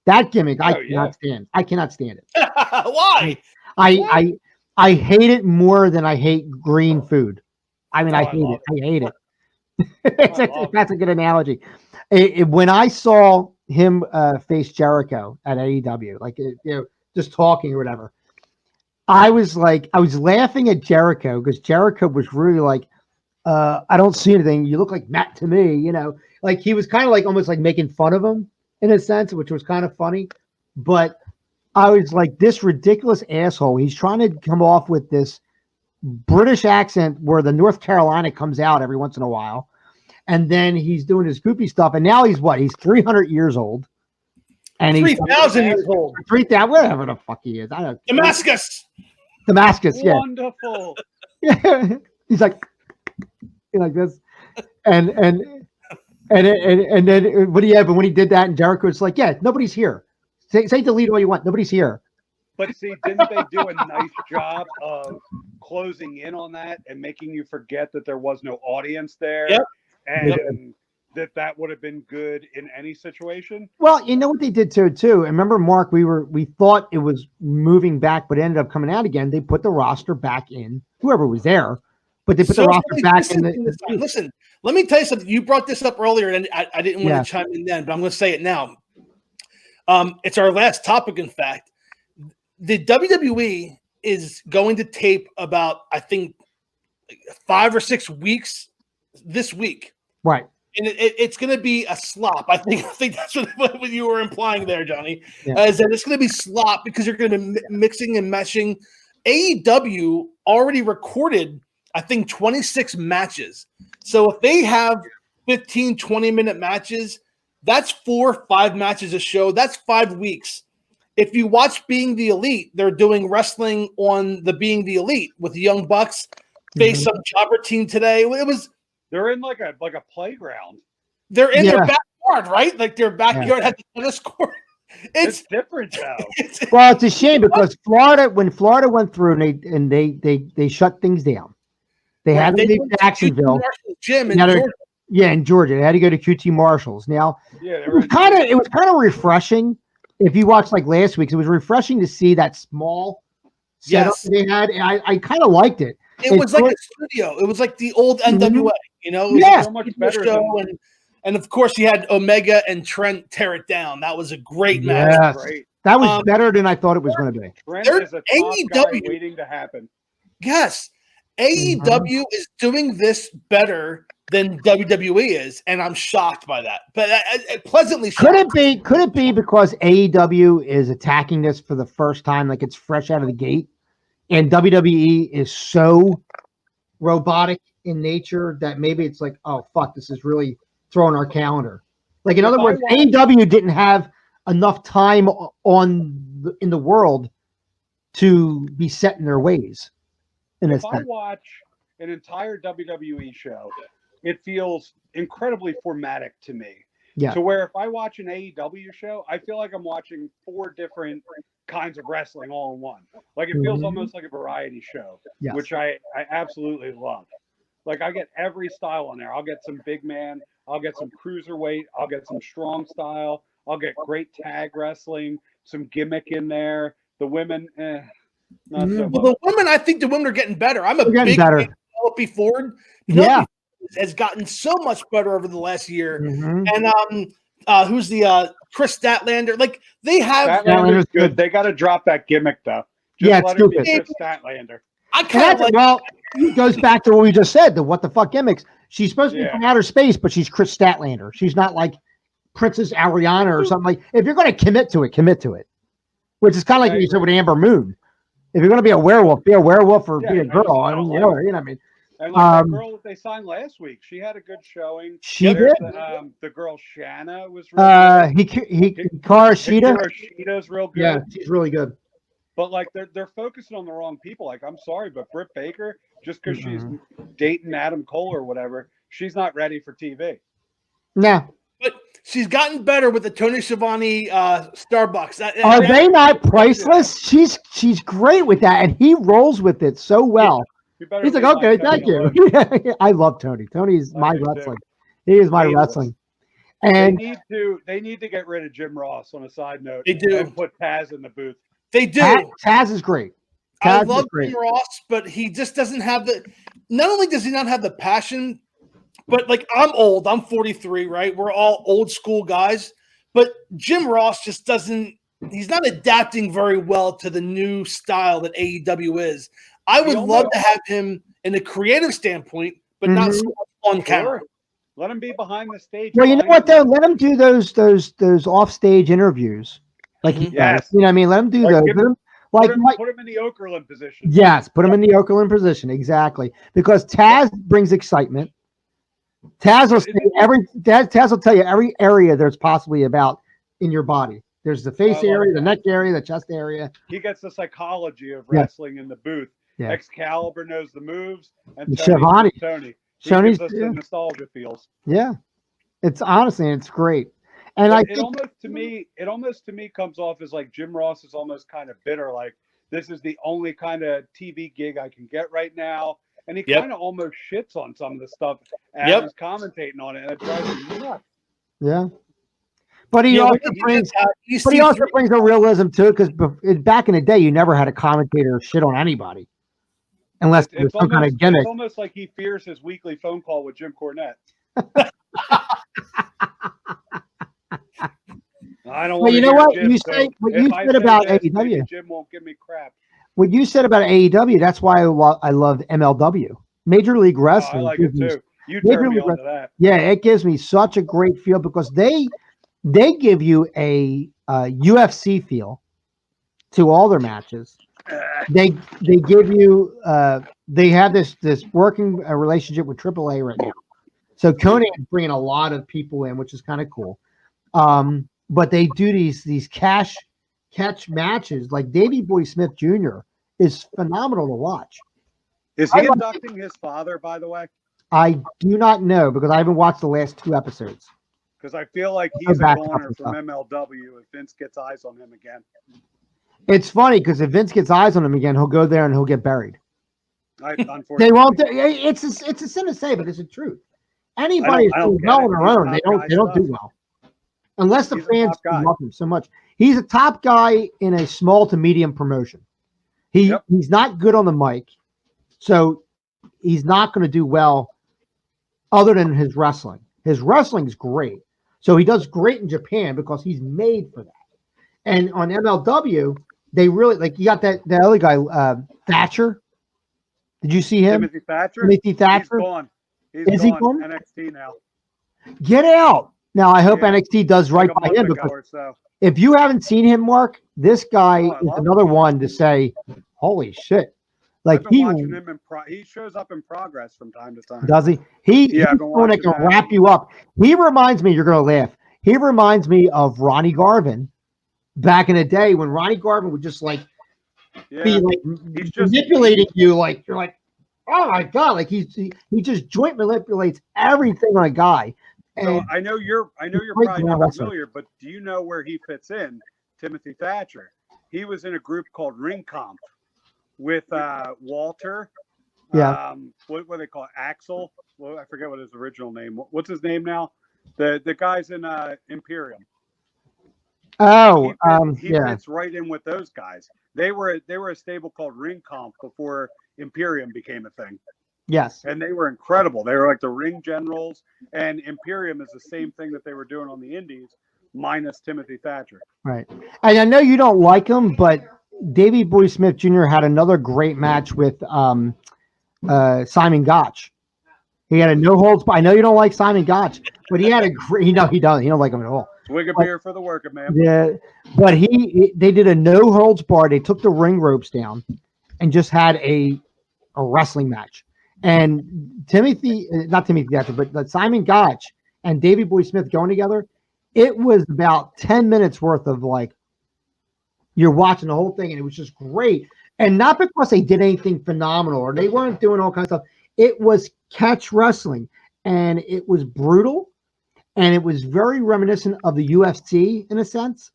that gimmick, I cannot stand. I cannot stand it. Why? I hate it more than I hate green food. I mean, I hate it. That's a good analogy. When I saw him face Jericho at AEW, like, you know, just talking or whatever, I was laughing at Jericho because Jericho was really like, I don't see anything. You look like Matt to me, you know, like he was kind of like almost like making fun of him in a sense, which was kind of funny. But I was like, this ridiculous asshole. He's trying to come off with this British accent where the North Carolina comes out every once in a while. And then he's doing his goofy stuff. And now he's what? He's 300 years old. And 3,000 years old. 3,000, whatever the fuck he is. I don't. Damascus, yeah. Wonderful. He's like this. And then what do you have? And when he did that, and Jericho, it's like, yeah, nobody's here. Say delete all you want. Nobody's here. But see, didn't they do a nice job of closing in on that and making you forget that there was no audience there? Yep. And that would have been good in any situation. Well, you know what they did too. And remember, Mark, we thought it was moving back, but it ended up coming out again. They put the roster back in, whoever was there, but they put the roster back in. Listen, let me tell you something. You brought this up earlier, and I didn't want to chime in then, but I'm going to say it now. It's our last topic, in fact. The WWE is going to tape about, I think, 5 or 6 weeks this week. Right. And it's going to be a slop. I think that's what you were implying there, Johnny. Yeah. Is that it's going to be slop because you're going to be mixing and meshing. AEW already recorded, I think, 26 matches. So if they have 15, 20-minute matches, that's 4 or 5 matches a show. That's 5 weeks. If you watch Being the Elite, they're doing wrestling on the Being the Elite with the Young Bucks. Face some jobber team today. They're in like a playground. They're in their backyard, right? Like their backyard has a tennis court. It's different now. Well, it's a shame because when Florida went through and they shut things down. They had to leave Jacksonville. Gym in Georgia. Yeah, in Georgia. They had to go to QT Marshalls. Now, it was kind of refreshing. If you watched like last week, it was refreshing to see that small setup they had. And I kind of liked it. It was like a studio. It was like the old NWA, you know? It was so much better show, and of course, you had Omega and Trent tear it down. That was a great match. Yes. That was better than I thought it was going to be. Trent is a top guy waiting to happen. Yes. AEW is doing this better than WWE is, and I'm shocked by that. But pleasantly shocked. Could it be because AEW is attacking this for the first time, like it's fresh out of the gate, and WWE is so robotic in nature that maybe it's like, oh fuck, this is really throwing our calendar. Like in other words, AEW didn't have enough time in the world to be set in their ways. If I watch an entire WWE show, it feels incredibly formatic to me. Yeah. To where if I watch an AEW show, I feel like I'm watching 4 different kinds of wrestling all in one. Like it feels almost like a variety show, which I absolutely love. Like I get every style on there. I'll get some big man. I'll get some cruiserweight. I'll get some strong style. I'll get great tag wrestling, some gimmick in there. The women, not so much. Well, the women, I think the women are getting better. I'm a big fan of Penelope Ford. Penelope has gotten so much better over the last year. And who's the Chris Statlander? Like they have Statlander's good. They got to drop that gimmick though. Just let it be Chris Statlander. I kind of well, it goes back to what we just said. The what the fuck gimmicks. She's supposed to be from outer space, but she's Chris Statlander. She's not like Princess Ariana or something. Like if you're going to commit to it. Which is kind of like what you said with Amber Moon. If you're going to be a werewolf or be a girl. I mean, you know what I mean. And like the girl that they signed last week, she had a good showing. She did. The girl Shanna was really good. Hikaru Shida. Shida's real good. Yeah, she's really good. But like they're focusing on the wrong people. Like I'm sorry, but Britt Baker, just because she's dating Adam Cole or whatever, she's not ready for TV. No. But she's gotten better with the Tony Schiavone Starbucks. Are they not priceless? She's great with that, and he rolls with it so well. He's like, okay, thank you. I love Tony. Tony's my wrestling. He is my wrestling. And they need to get rid of Jim Ross on a side note. They do. And put Taz in the booth. They do. Taz is great. I love Jim Ross, but he just doesn't have the. Not only does he not have the passion, but like I'm old. I'm 43, right? We're all old school guys. But Jim Ross just doesn't. He's not adapting very well to the new style that AEW is. I would love to have him in a creative standpoint, but not so on camera. Let him be behind the stage. Well, you know what though? Let him do those off stage interviews, like he does. You know what I mean? Let him do those. Like put him in the Okerlund position. Yes, put him in the Okerlund position, exactly. Because Taz brings excitement. Taz will Taz will tell you every area there's possibly about in your body. There's the face area, the neck area, the chest area. He gets the psychology of wrestling in the booth. Yeah. Excalibur knows the moves, and Tony. He gives us the nostalgia feels. Yeah, it's honestly, it's great. And it almost to me comes off as like Jim Ross is almost kind of bitter, like this is the only kind of TV gig I can get right now. And he kind of almost shits on some of the stuff as he's commentating on it, and it drives me nuts. Yeah. But he also brings a realism too, because back in the day, you never had a commentator shit on anybody, unless it was some kind of gimmick. It's almost like he fears his weekly phone call with Jim Cornette. I don't. Well, you know what you say. What you said about AEW. Jim won't give me crap. What you said about AEW. That's why I loved MLW, Major League Wrestling. I like it too. You turned me on to that. Yeah, it gives me such a great feel because they give you a UFC feel to all their matches. They give you they have this working relationship with AAA right now. So Conan is bringing a lot of people in, which is kind of cool. But they do these catch matches. Like Davey Boy Smith Jr. is phenomenal to watch. Is he inducting his father, by the way? I do not know because I haven't watched the last 2 episodes. Because I feel like he's a corner from MLW if Vince gets eyes on him again. It's funny because if Vince gets eyes on him again, he'll go there and he'll get buried. Unfortunately, they won't. It's a sin to say, but it's the truth. Anybody who's doing well on their own, they don't do well. Unless the fans love him so much. He's a top guy in a small to medium promotion. He's not good on the mic, so he's not going to do well other than his wrestling. His wrestling is great. So he does great in Japan because he's made for that. And on MLW, they really you got that other guy, Thatcher. Did you see him? Timothy Thatcher? Timothy Thatcher? He's gone. Is he gone? NXT now. Get out. Now, I hope NXT does right by him because if you haven't seen him, Mark, this guy is another one to say, holy shit. Like watching him he shows up in Progress from time to time. Does he? He's someone that can wrap you up. He reminds me, you're going to laugh. He reminds me of Ronnie Garvin back in the day when Ronnie Garvin would just be he's just manipulating you. Like you're like, oh my God. Like he just joint manipulates everything on a guy. So I know you're probably not familiar, but do you know where he fits in? Timothy Thatcher. He was in a group called Ring Comp with Walter. Yeah. What do they call it? Axel? Well, I forget what his original name. What's his name now? The guys in Imperium. Oh, he fits right in with those guys. They were a stable called Ring Comp before Imperium became a thing. Yes. And they were incredible. They were like the ring generals, and Imperium is the same thing that they were doing on the Indies, minus Timothy Thatcher. Right. And I know you don't like him, but Davey Boy Smith Jr. had another great match with Simon Gotch. He had a no holds. I know you don't like Simon Gotch, but he had a great. He doesn't. He don't like him at all. Swig a beer for the working man. Yeah, but they did a no holds bar. They took the ring ropes down and just had a wrestling match. And not Timothy Thatcher, but Simon Gotch and Davey Boy Smith going together. It was about 10 minutes worth of you're watching the whole thing, and it was just great. And not because they did anything phenomenal or they weren't doing all kinds of stuff. It was catch wrestling, and it was brutal, and it was very reminiscent of the UFC in a sense.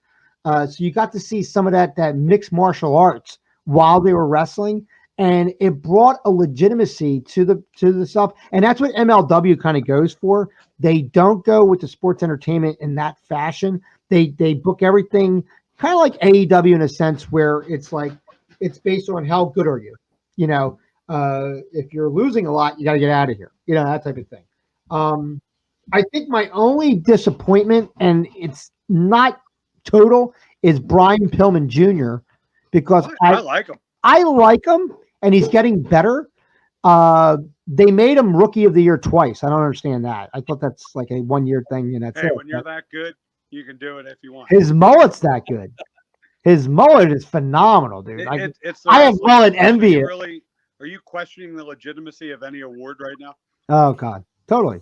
So you got to see some of that mixed martial arts while they were wrestling, and it brought a legitimacy to the stuff. And that's what MLW kind of goes for. They don't go with the sports entertainment in that fashion. They book everything kind of like AEW in a sense, where it's based on how good are you, if you're losing a lot, you got to get out of here, that type of thing. I think my only disappointment, and it's not total, is Brian Pillman Jr. because I like him. I like him, and he's getting better. They made him Rookie of the Year twice. I don't understand that. I thought that's like a 1 year thing, and that's hey, it. When you're that good, you can do it if you want. His mullet's that good. His mullet is phenomenal, dude. I have mullet envy. Are you questioning the legitimacy of any award right now? Oh God, totally.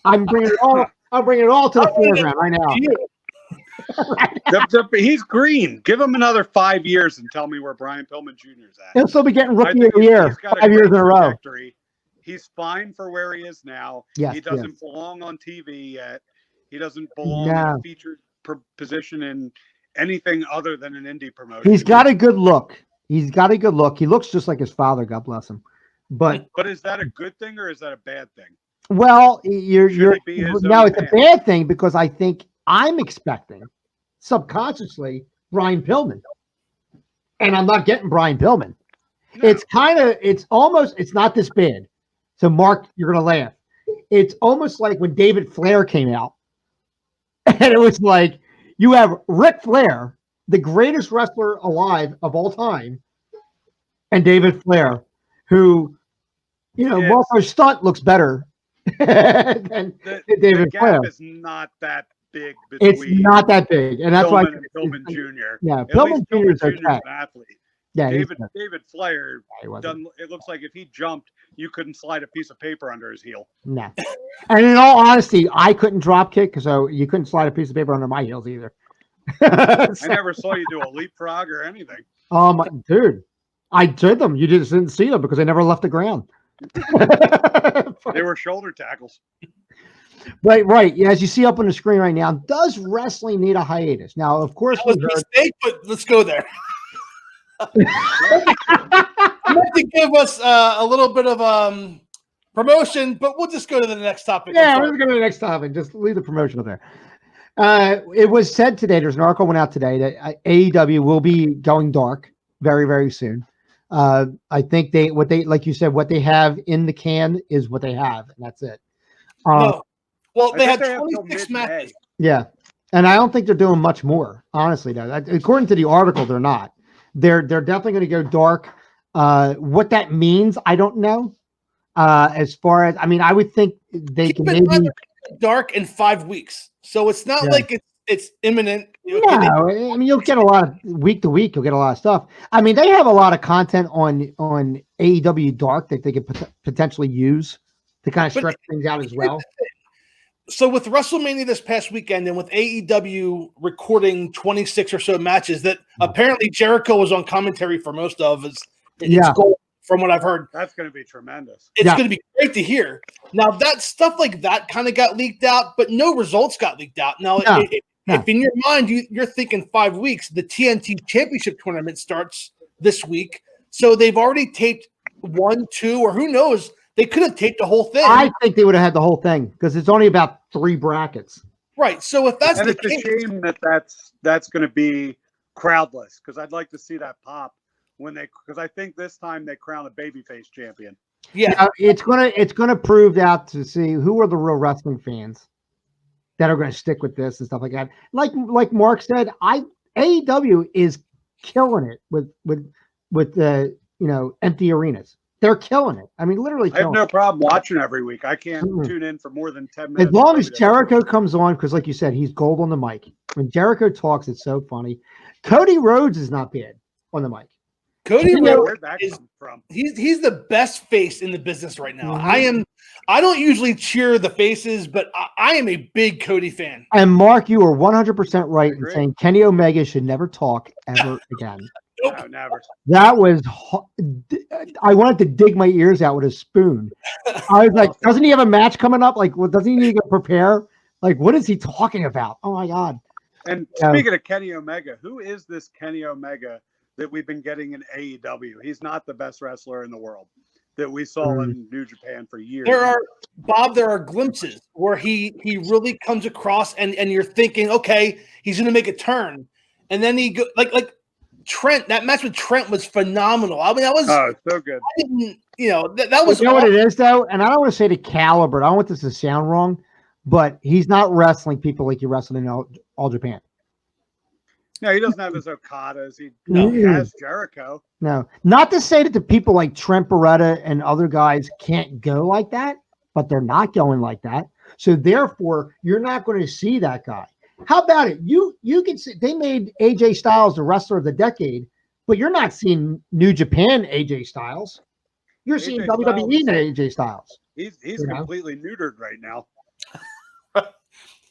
I'm bringing it all. I'm bringing it all to the foreground right now. He's green. Give him another 5 years and tell me where Brian Pillman Jr. is at. He'll still be getting Rookie of the Year 5 years in a row. He's fine for where he is now. Yes, he doesn't belong on TV yet. He doesn't belong in a featured position in anything other than an indie promotion. He's got a good look. He looks just like his father. God bless him. But is that a good thing or is that a bad thing? Well, now it's a bad thing because I think I'm expecting subconsciously Brian Pillman, and I'm not getting Brian Pillman. No. It's not this bad. So Mark, you're gonna laugh. It's almost like when David Flair came out, and it was like you have Ric Flair, the greatest wrestler alive of all time, and David Flair, who, Walter Stunt looks better than David Flair. The gap is not that big between. It's not that big, and that's why Pillman Jr. Yeah, Pillman Jr. is okay. An athlete. Yeah, David Flair. It looks like if he jumped, you couldn't slide a piece of paper under his heel. No. And in all honesty, I couldn't drop kick, so you couldn't slide a piece of paper under my heels either. I never saw you do a leapfrog or anything. Dude, I did them. You just didn't see them because they never left the ground. They were shoulder tackles. Right. Yeah, as you see up on the screen right now, does wrestling need a hiatus? Now, of course, that was a mistake, but let's go there. You have to give us a little bit of promotion, but we'll just go to the next topic. Yeah, we'll go to the next topic. Just leave the promotion up there. It was said today, there's an article went out today that AEW will be going dark very, very soon. I think like you said, what they have in the can is what they have, and that's it. No. Well, they had 26 matches. Yeah, and I don't think they're doing much more, honestly. Though, according to the article, they're not. They're definitely going to go dark. What that means, I don't know. As far as, I would think they can maybe dark in 5 weeks. So it's not like it's imminent. No, you'll get a lot of week to week. You'll get a lot of stuff. They have a lot of content on AEW Dark that they could potentially use to kind of stretch things out as well. So with WrestleMania this past weekend and with AEW recording 26 or so matches that apparently Jericho was on commentary for most of, it's gold, from what I've heard. That's going to be tremendous. It's going to be great to hear. Now that stuff like that kind of got leaked out, but no results got leaked out. Now, if in your mind you're thinking 5 weeks, the TNT Championship tournament starts this week. So they've already taped 1, 2, or who knows? They could have taped the whole thing. I think they would have had the whole thing because it's only about 3 brackets. Right. So if that's the case, it's a shame that's going to be crowdless because I'd like to see that pop because I think this time they crown a babyface champion. Yeah, now, it's gonna prove out to see who are the real wrestling fans that are going to stick with this and stuff like that. Like Mark said, AEW is killing it with empty arenas. They're killing it. Literally killing it. I have no problem watching every week. I can't tune in for more than 10 minutes. As long as Jericho comes on, because like you said, he's gold on the mic. When Jericho talks, it's so funny. Cody Rhodes is not bad on the mic. Cody Rhodes he's the best face in the business right now. Mm-hmm. I don't usually cheer the faces, but I am a big Cody fan. And Mark, you are 100% right in saying Kenny Omega should never talk ever again. Nope. No, never. That was. I wanted to dig my ears out with a spoon. I was like, doesn't he have a match coming up? Like, doesn't he need to prepare? Like, what is he talking about? Oh my God. And speaking of Kenny Omega, who is this Kenny Omega that we've been getting in AEW? He's not the best wrestler in the world that we saw in New Japan for years. There are glimpses where he really comes across and you're thinking, okay, he's going to make a turn. And then he go like Trent, that match with Trent was phenomenal. That was so good. That was what it is though, and I don't want to say the caliber. I don't want this to sound wrong, but he's not wrestling people like you wrestled in All Japan. No, he doesn't have his Okadas. He has Jericho. No, not to say that the people like Trent Beretta and other guys can't go like that, but they're not going like that. So therefore, you're not going to see that guy. How about it? You can see they made AJ Styles the wrestler of the decade, but you're not seeing New Japan AJ Styles. You're seeing WWE AJ Styles. He's completely neutered right now.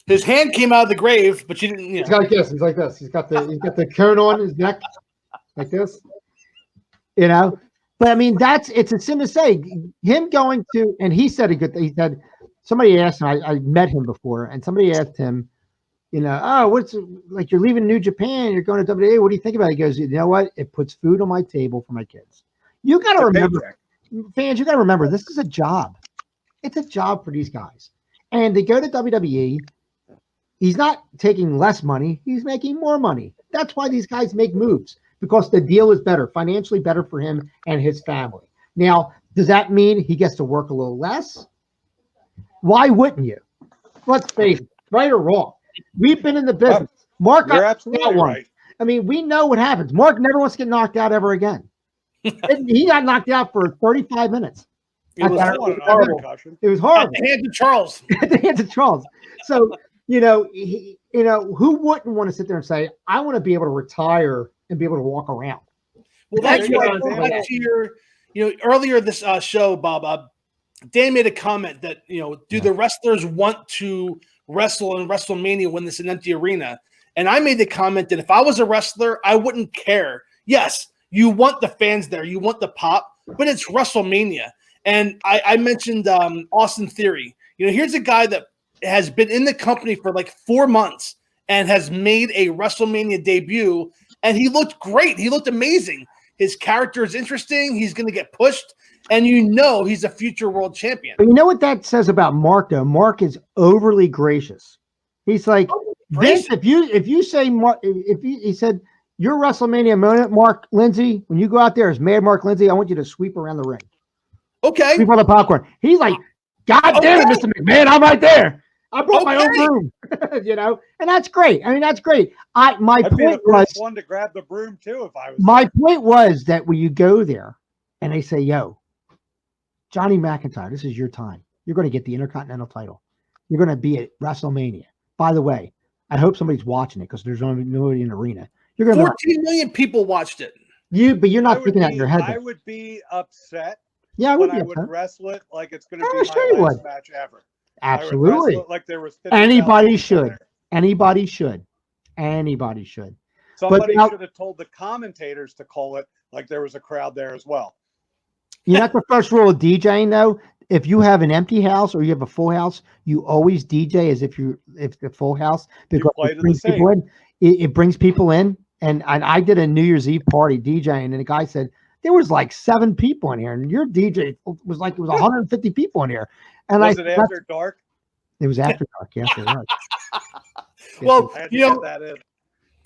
His hand came out of the grave, but you didn't. You know. He's like this. He's like this. He's got the cone on his neck, like this. You know, but I mean, it's a sin to say him going to, and he said a good thing. He said somebody asked him. I met him before, and somebody asked him, you know, oh, what's like you're leaving New Japan, you're going to WWE. What do you think about it? He goes, you know what? It puts food on my table for my kids. You got to remember, fans. You got to remember, this is a job. It's a job for these guys, and they go to WWE. He's not taking less money. He's making more money. That's why these guys make moves, because the deal is better, financially better for him and his family. Now, does that mean he gets to work a little less? Why wouldn't you? Let's face it, right or wrong. We've been in the business. Mark got that one. Right. I mean, we know what happens. Mark never wants to get knocked out ever again. He got knocked out for 35 minutes. It was horrible. It was horrible. At the hands of Charles. At the hands of Charles. So, who wouldn't want to sit there and say, I want to be able to retire and be able to walk around? Well, that's why earlier this show, Bob, Dan made a comment that, do the wrestlers want to wrestle in WrestleMania when it's an empty arena? And I made the comment that if I was a wrestler, I wouldn't care. Yes, you want the fans there, you want the pop, but it's WrestleMania. And I mentioned Austin Theory. Here's a guy that has been in the company for like 4 months and has made a WrestleMania debut, and he looked great. He looked amazing. His character is interesting. He's going to get pushed, and he's a future world champion. But you know what that says about Mark, though? Mark is overly gracious. He's like, Vince, if you say Mark, he said, your WrestleMania moment, Mark Lindsay, when you go out there as Mad Mark Lindsay, I want you to sweep around the ring. Okay. Sweep on the popcorn. He's like, God damn it, Mr. McMahon, I'm right there. I brought my own broom, and that's great. I mean, that's great. My point was one to grab the broom too. If I was my point was that when you go there and they say, "Yo, Johnny McIntyre, this is your time. You're going to get the Intercontinental title. You're going to be at WrestleMania." By the way, I hope somebody's watching it because there's nobody in the arena. You're going to 14 million people watched it. But you're not thinking that in your head. I would be upset. Yeah, I would. I would wrestle it like it's going to be my last match ever. Absolutely. Like there was anybody should. Anybody should. Anybody should. Somebody should have told the commentators to call it like there was a crowd there as well. That's the first rule of DJing, though. If you have an empty house or you have a full house, you always DJ as if the full house, because it brings people in. It brings people in. And I did a New Year's Eve party DJing, and the guy said there was like 7 people in here, and your DJ was like it was 150 people in here. And was it after dark? It was after dark. Yes, it was. Well,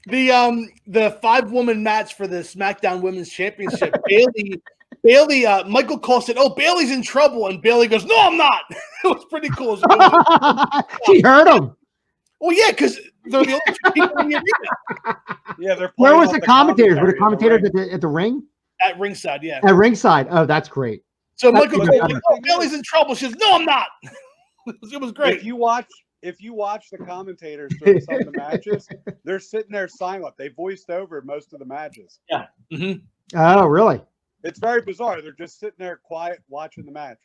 the 5-woman match for the SmackDown Women's Championship, Bailey, Michael Cole said, "Oh, Bailey's in trouble," and Bailey goes, "No, I'm not." It was pretty cool. She heard him. Well, yeah, because they're the only 2 people in the arena. Yeah, they're. Where was the commentators? Were the commentators at the ring? At ringside, yeah. At ringside. Oh, that's great. So Michael Cole like, "Oh, Bailey's in trouble." She says, "No, I'm not." It was great. If you watch the commentators during some of the matches, they're sitting there silent. They voiced over most of the matches. Yeah. Mm-hmm. Oh, really? It's very bizarre. They're just sitting there quiet watching the match.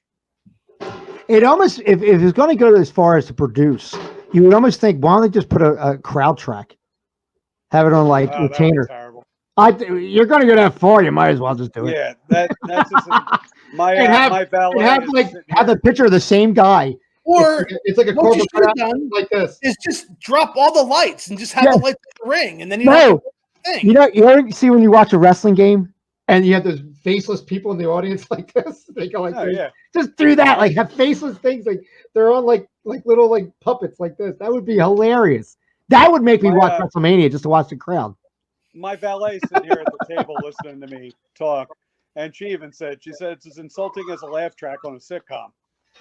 It almost, if it's going to go as far as to produce, you would almost think, why don't they just put a crowd track, have it on like retainer? You're going to go that far, you might as well just do it. Yeah, that's just my valet. Have the picture of the same guy. Or it's like a what you should have done like this. Is just drop all the lights and just have the lights in the ring, and then you you ever see when you watch a wrestling game and you have those faceless people in the audience like this? They go like this. Yeah. Just do that, like have faceless things, like they're on like little like puppets like this. That would be hilarious. That would make me watch WrestleMania just to watch the crowd. My valet sitting here at the table listening to me talk, and she said it's as insulting as a laugh track on a sitcom.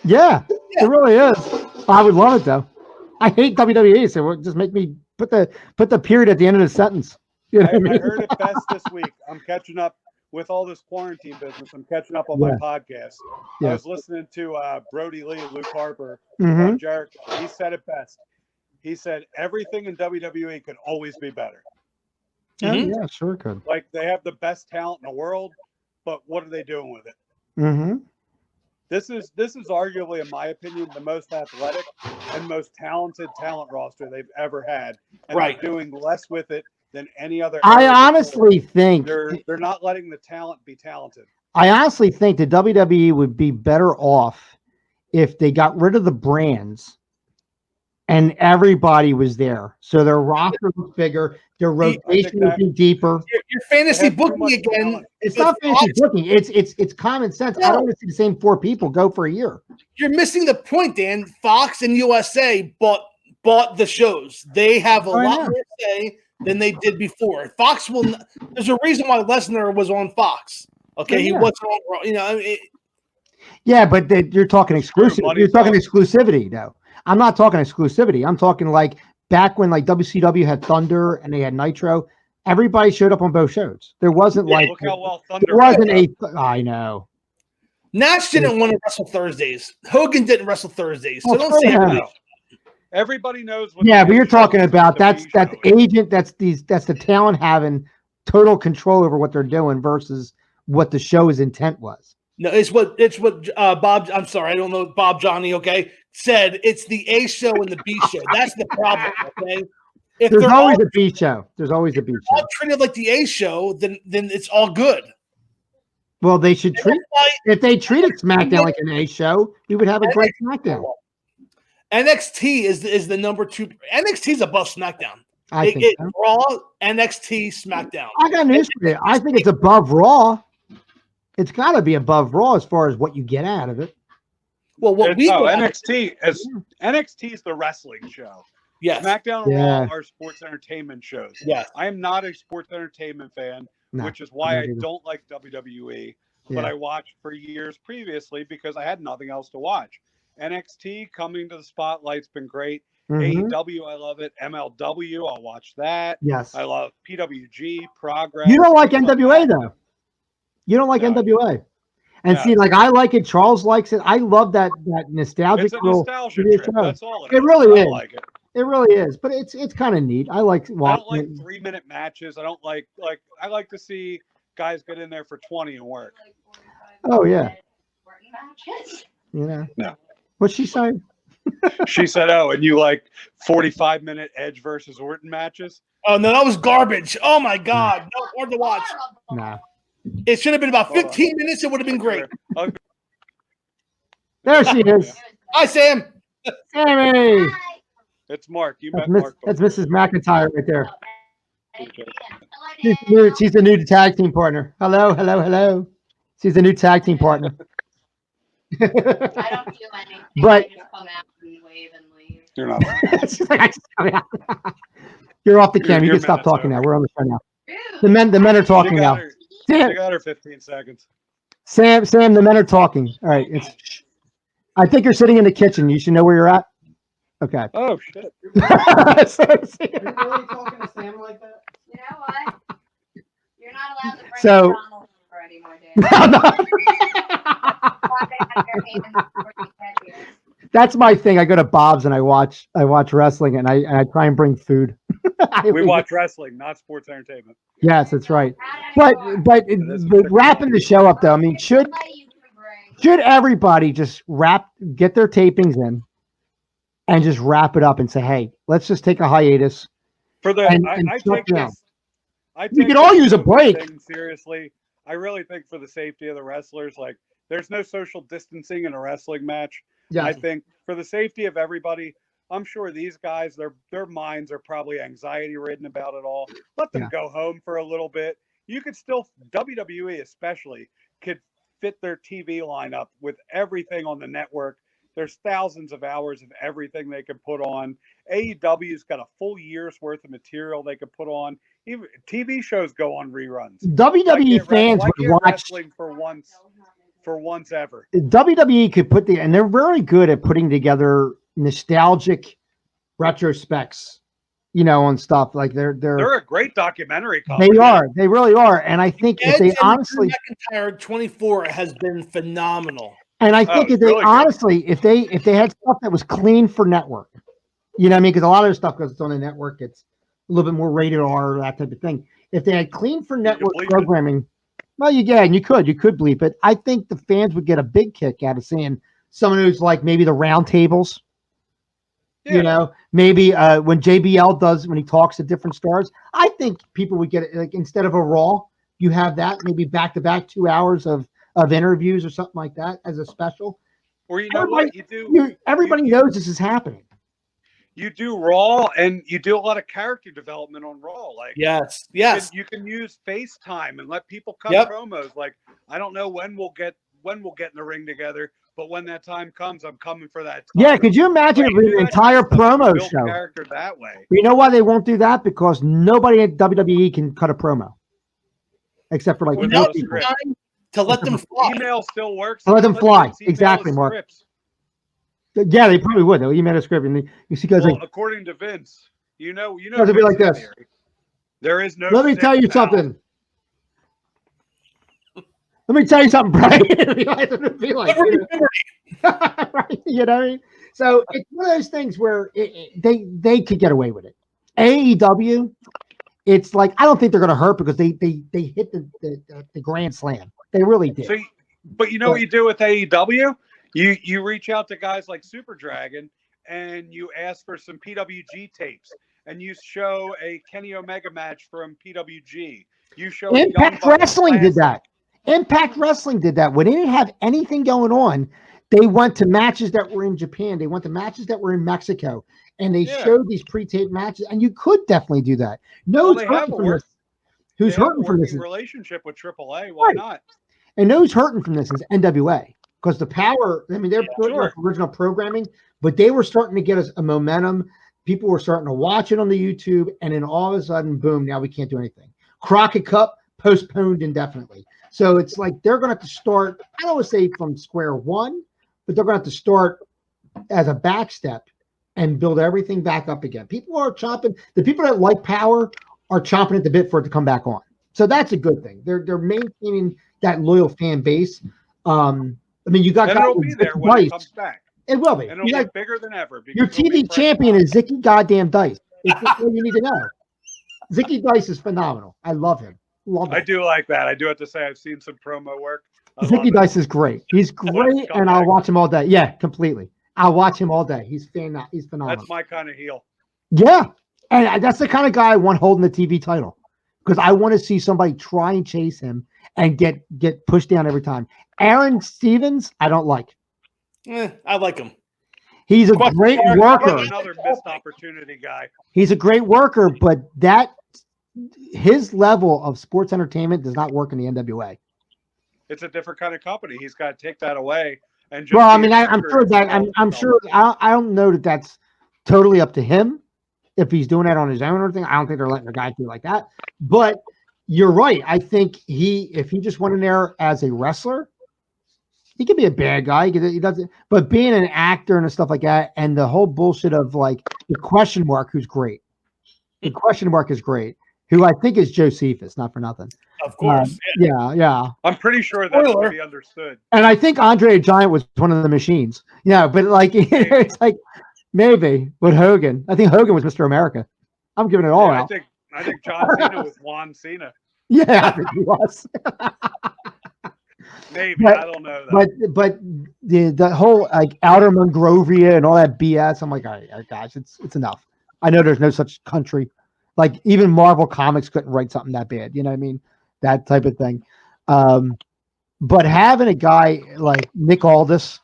Yeah, it really is. I would love it though. I hate WWE, so just make me put the period at the end of the sentence. You know what I mean? I heard it best this week. I'm catching up with all this quarantine business. I'm catching up on my podcast. I was listening to Brody Lee and Luke Harper, Jericho. He said it best. he said everything in WWE could always be better. Oh, yeah, sure could. Like, they have the best talent in the world, but what are they doing with it? Mm-hmm. This is arguably, in my opinion, the most athletic and most talented talent roster they've ever had, and they're doing less with it than any other. I honestly think they're not letting the talent be talented. I honestly think the WWE would be better off if they got rid of the brands and everybody was there. So their roster was bigger, their rotation would be deeper. Your fantasy booking again. It's not fantasy booking. It's common sense. No. I don't want to see the same 4 people go for a year. You're missing the point, Dan. Fox and USA bought the shows. They have a lot more say than they did before. Fox will. There's a reason why Lesnar was on Fox. Okay, he wasn't on. Yeah, but you're talking exclusive. You're talking exclusivity, though. I'm not talking exclusivity. I'm talking like back when like WCW had Thunder and they had Nitro. Everybody showed up on both shows. There wasn't like look how well Thunder. There wasn't a. I know. Nash didn't want to wrestle Thursdays. Hogan didn't wrestle Thursdays. So don't say that. Everybody knows. What but you're talking about that's agent. That's the talent having total control over what they're doing versus what the show's intent was. No, it's what Bob. I'm sorry, I don't know Bob Johnny. Okay, said it's the A show and the B show. That's the problem. Okay, if there's always a B show. There's always a B show. All treated like the A show, then it's all good. Well, they should treat if they treated SmackDown like an A show, we would have a great SmackDown. NXT is the number 2. NXT is above SmackDown. I think so. Raw, NXT, SmackDown. I got news for you. I think it's above Raw. It's got to be above Raw as far as what you get out of it. Well, NXT is the wrestling show. Yes. SmackDown and Raw are sports entertainment shows. Yes. I am not a sports entertainment fan, which is why I don't like WWE, but I watched for years previously because I had nothing else to watch. NXT coming to the spotlight's been great. AEW, I love it. MLW, I'll watch that. Yes. I love PWG, Progress. You don't like NWA, though. You don't like NWA. And see, like, I like it. Charles likes it. I love that nostalgic. It's a nostalgia trip. That's all it really is. I like it. It really is. But it's kind of neat. I like watching. I don't like 3-minute matches. I don't like I like to see guys get in there for 20 and work. Oh, yeah. Yeah. No. What's she saying? She said, "Oh, and you like 45-minute Edge versus Orton matches?" Oh no, that was garbage. Oh my God, no, hard to watch. No, it should have been about 15 minutes. It would have been great. There she is. Hi, Sam. Sammy. It's Mark. You met Mark. That's Mrs. McIntyre right there. She's the new tag team partner. Hello. She's the new tag team partner. I don't feel anything. But I just come out and wave and leave. You're not. She's like, you're off the camera. You can stop talking now. We're on the show now. The men are talking now. She got her 15 seconds. Sam, the men are talking. All right. I think you're sitting in the kitchen. You should know where you're at. Okay. Oh shit. You're really talking to Sam like that? You know what? You're not allowed to bring McDonald's over anymore, Dan. That's my thing. I go to Bob's and I watch wrestling and I try and bring food. We watch wrestling, not sports entertainment. Yes, that's right. But wrapping the show up though, I mean, should everybody just get their tapings in and just wrap it up and say, hey, let's just take a hiatus. For the We could all use a break. Seriously, I really think for the safety of the wrestlers, like there's no social distancing in a wrestling match. Yeah. I think for the safety of everybody, I'm sure these guys, their minds are probably anxiety ridden about it all. Let them go home for a little bit. You could still, WWE especially, could fit their TV lineup with everything on the network. There's thousands of hours of everything they can put on. AEW's got a full year's worth of material they could put on. Even TV shows go on reruns. WWE fans would watch wrestling for once ever. WWE could and they're very good at putting together nostalgic retrospects, on stuff like they're a great documentary company. They really are. And I think if they honestly, McIntyre 24 has been phenomenal. And I think if they honestly, if they had stuff that was clean for network, You know what I mean? Because a lot of the stuff, because it's on the network, it's a little bit more rated R, that type of thing. If they had clean for network programming, well, you could bleep it. I think the fans would get a big kick out of seeing someone who's like maybe the round tables. Yeah. You know, maybe when JBL does, when he talks to different stars, I think people would get it, like, instead of a Raw, you have that maybe back-to-back 2 hours of interviews or something like that as a special. Or you know what you do? Everybody knows this is happening. You do Raw, and you do a lot of character development on Raw. Like yes, you can use FaceTime and let people cut promos. Like, I don't know when we'll get in the ring together, but when that time comes, I'm coming for that time. Yeah, could you imagine if the entire promo show character that way? You know why they won't do that? Because nobody at WWE can cut a promo, except for like to let them fly. Email still works. To let them fly. Exactly, Mark. Scripts. Yeah, they probably would. They'll email a script, and you see guys like, according to Vince, you know, it'll be like this. Theory. There is no. Let me tell you something. Let me tell you something, Brian. It'll be like, right? You know what I mean? So it's one of those things where they could get away with it. AEW, it's like, I don't think they're going to hurt because they hit the grand slam. They really did. So, but you know what you do with AEW? You reach out to guys like Super Dragon and you ask for some PWG tapes, and you show a Kenny Omega match from PWG. You show Impact Wrestling did that. Impact Wrestling did that. When they didn't have anything going on, they went to matches that were in Japan. They went to matches that were in Mexico, and they showed these pre-taped matches. And you could definitely do that. Who's hurting from this? Relationship with AAA. Why not? And who's hurting from this is NWA. Because the power, I mean, they're original programming, but they were starting to get us a momentum. People were starting to watch it on the YouTube, and then all of a sudden, boom, now we can't do anything. Crockett Cup postponed indefinitely. So it's like they're going to have to start, I don't want to say from square one, but they're going to have to start as a back step and build everything back up again. People are chomping. The people that like power are chomping at the bit for it to come back on. So that's a good thing. They're maintaining that loyal fan base. I mean, you got guys it'll be there when it comes back. It will be. And it'll be bigger than ever. Your TV champion is Zicky goddamn Dice. It's what you need to know. Zicky Dice is phenomenal. I love him. I do like that. I do have to say I've seen some promo work. Zicky Dice is great. He's great, and I'll watch him all day. Yeah, completely. I'll watch him all day. He's phenomenal. That's my kind of heel. Yeah, and that's the kind of guy I want holding the TV title, because I want to see somebody try and chase him and get pushed down every time. Aaron Stevens, I don't like. I like him. He's a great worker. Another missed opportunity guy. He's a great worker, but his level of sports entertainment does not work in the NWA. It's a different kind of company. He's got to take that away. And just well, I mean, I'm sure that I'm sure. I don't know that that's totally up to him if he's doing that on his own or anything. I don't think they're letting a guy do like that. But you're right. I think if he just went in there as a wrestler, he could be a bad guy. He doesn't. But being an actor and stuff like that, and the whole bullshit of like the question mark, who's great. The question mark is great. Who I think is Josephus, not for nothing. Of course. Yeah. I'm pretty sure that's to be understood. And I think Andre the Giant was one of the machines. Yeah, but like it's like maybe with Hogan. I think Hogan was Mr. America. I'm giving it all out. I think John Cena was Juan Cena. Yeah, I think he was. Maybe, I don't know that. But the whole like Outer Monrovia and all that BS, I'm like, all right, guys, it's enough. I know there's no such country. Like even Marvel Comics couldn't write something that bad. You know what I mean? That type of thing. But having a guy like Nick Aldis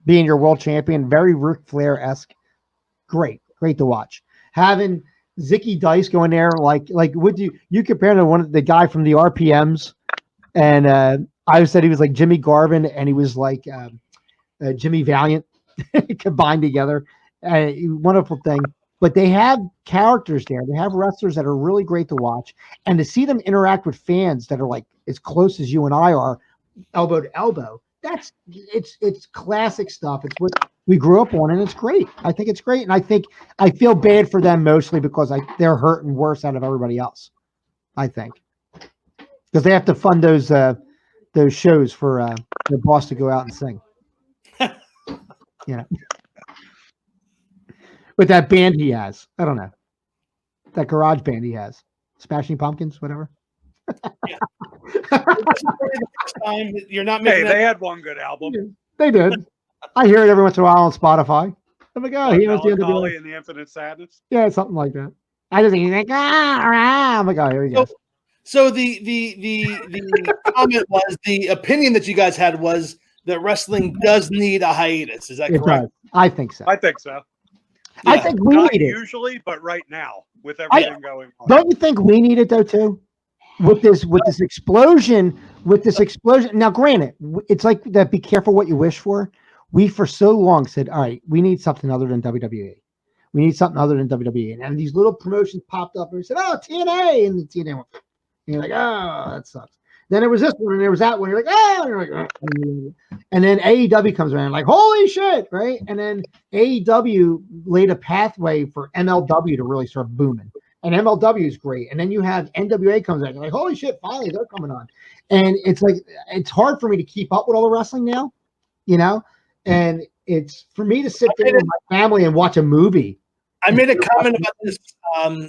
being your world champion, very Ric Flair-esque, great to watch. Having Zicky Dice going there, like would you compare him to the guy from the RPMs? And I said he was like Jimmy Garvin, and he was like Jimmy Valiant combined together. Wonderful thing. But they have characters there. They have wrestlers that are really great to watch. And to see them interact with fans that are like as close as you and I are, elbow to elbow, it's classic stuff. It's what we grew up on, and it's great. I think it's great. And I feel bad for them mostly because they're hurting worse out of everybody else, I think. Because they have to fund those shows for their boss to go out and sing. You know. With that band he has. I don't know. That garage band he has. Smashing Pumpkins, whatever. Yeah. The first time you're not making they had one good album. They did. I hear it every once in a while on Spotify. I'm like, oh, he was the Melancholy and the Infinite Sadness. Yeah, something like that. I just think he's like, I'm like, oh, here he goes. So the comment was, the opinion that you guys had was that wrestling does need a hiatus. Is that correct? Does. I think so. I think so. Yeah. I think we Not need usually, but right now with everything going on. Don't you think we need it though too? With this explosion. Now, granted, it's like that. Be careful what you wish for. We for so long said, all right, we need something other than WWE. We need something other than WWE. And these little promotions popped up and we said, oh, TNA. And the TNA went, and you're like, oh, that sucks. Then there was this one and there was that one. You're like, oh, and you're like, oh. And then AEW comes around like, holy shit, right? And then AEW laid a pathway for MLW to really start booming. And MLW is great. And then you have NWA comes out. You're like, holy shit, finally they're coming on. And it's like, it's hard for me to keep up with all the wrestling now, you know? And it's for me to sit there with my family and watch a movie. I made a comment about this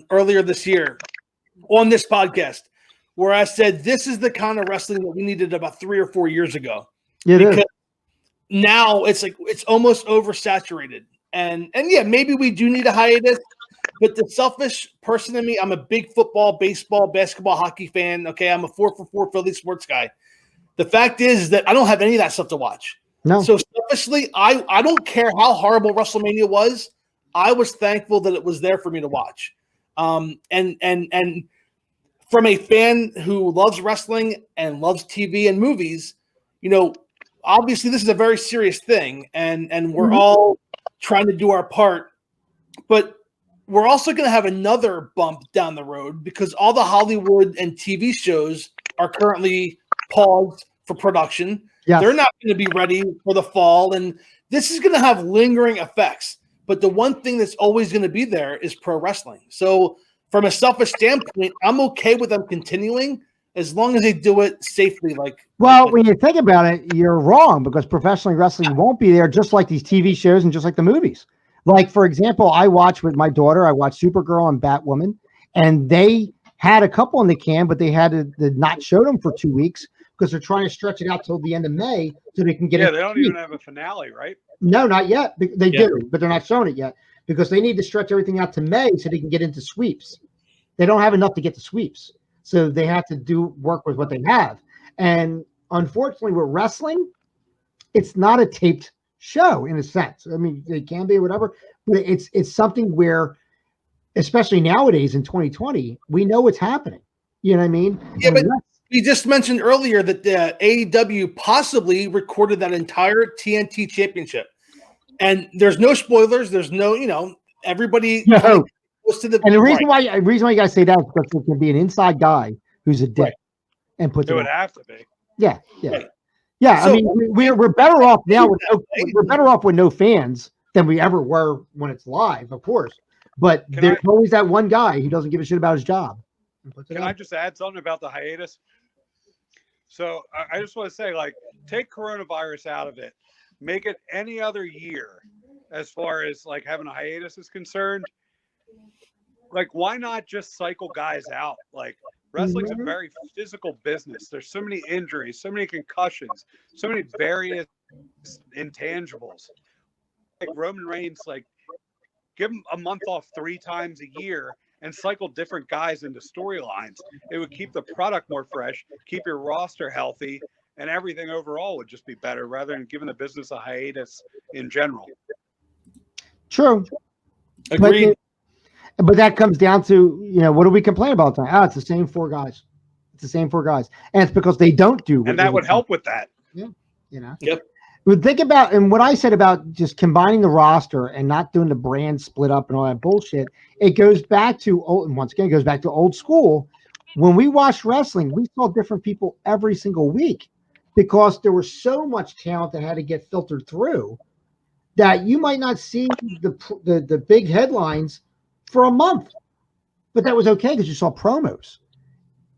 earlier this year on this podcast where I said this is the kind of wrestling that we needed about 3 or 4 years ago. Yeah, because now it's like it's almost oversaturated. And yeah, maybe we do need a hiatus. But the selfish person in me, I'm a big football, baseball, basketball, hockey fan. Okay, I'm a 4-for-4 Philly sports guy. The fact is that I don't have any of that stuff to watch. No. So selfishly, I don't care how horrible WrestleMania was. I was thankful that it was there for me to watch. And from a fan who loves wrestling and loves TV and movies, you know, obviously this is a very serious thing, and we're all trying to do our part. But we're also going to have another bump down the road because all the Hollywood and TV shows are currently paused for production. Yes. They're not going to be ready for the fall, and this is going to have lingering effects. But the one thing that's always going to be there is pro wrestling. So from a selfish standpoint, I'm okay with them continuing as long as they do it safely. When you think about it, you're wrong because professional wrestling won't be there, just like these TV shows and just like the movies. Like, for example, I watched with my daughter, I watched Supergirl and Batwoman, and they had a couple in the can, but they had to not show them for 2 weeks because they're trying to stretch it out till the end of May so they can get they don't even have a finale, right? No, not yet. They do, but they're not showing it yet because they need to stretch everything out to May so they can get into sweeps. They don't have enough to get to sweeps, so they have to work with what they have. And unfortunately, with wrestling, it's not a taped show in a sense. I mean, it can be or whatever, but it's something where, especially nowadays in 2020, we know what's happening. You know what I mean? Yeah, but we just mentioned earlier that the AEW possibly recorded that entire TNT championship, and there's no spoilers. There's no, everybody. No. And the reason why you guys say that is because it can be an inside guy who's a dick and puts it would have to be. Yeah. Right. Yeah, so, I mean, we're better off now. We're better off with no fans than we ever were when it's live, of course. But there's always that one guy who doesn't give a shit about his job. Can I just add something about the hiatus? So I just want to say, take coronavirus out of it. Make it any other year as far as, having a hiatus is concerned. Why not just cycle guys out? Wrestling's a very physical business. There's so many injuries, so many concussions, so many various intangibles. Roman Reigns, give him a month off 3 times a year and cycle different guys into storylines. It would keep the product more fresh, keep your roster healthy, and everything overall would just be better rather than giving the business a hiatus in general. True. Agreed. But that comes down to, what do we complain about tonight? It's the same 4 guys. It's the same 4 guys. And it's because they don't do and that would help with that. Yeah. Yep. But think about, and what I said about just combining the roster and not doing the brand split up and all that bullshit, it goes back to old school. When we watched wrestling, we saw different people every single week because there was so much talent that had to get filtered through that you might not see the big headlines for a month, but that was okay because you saw promos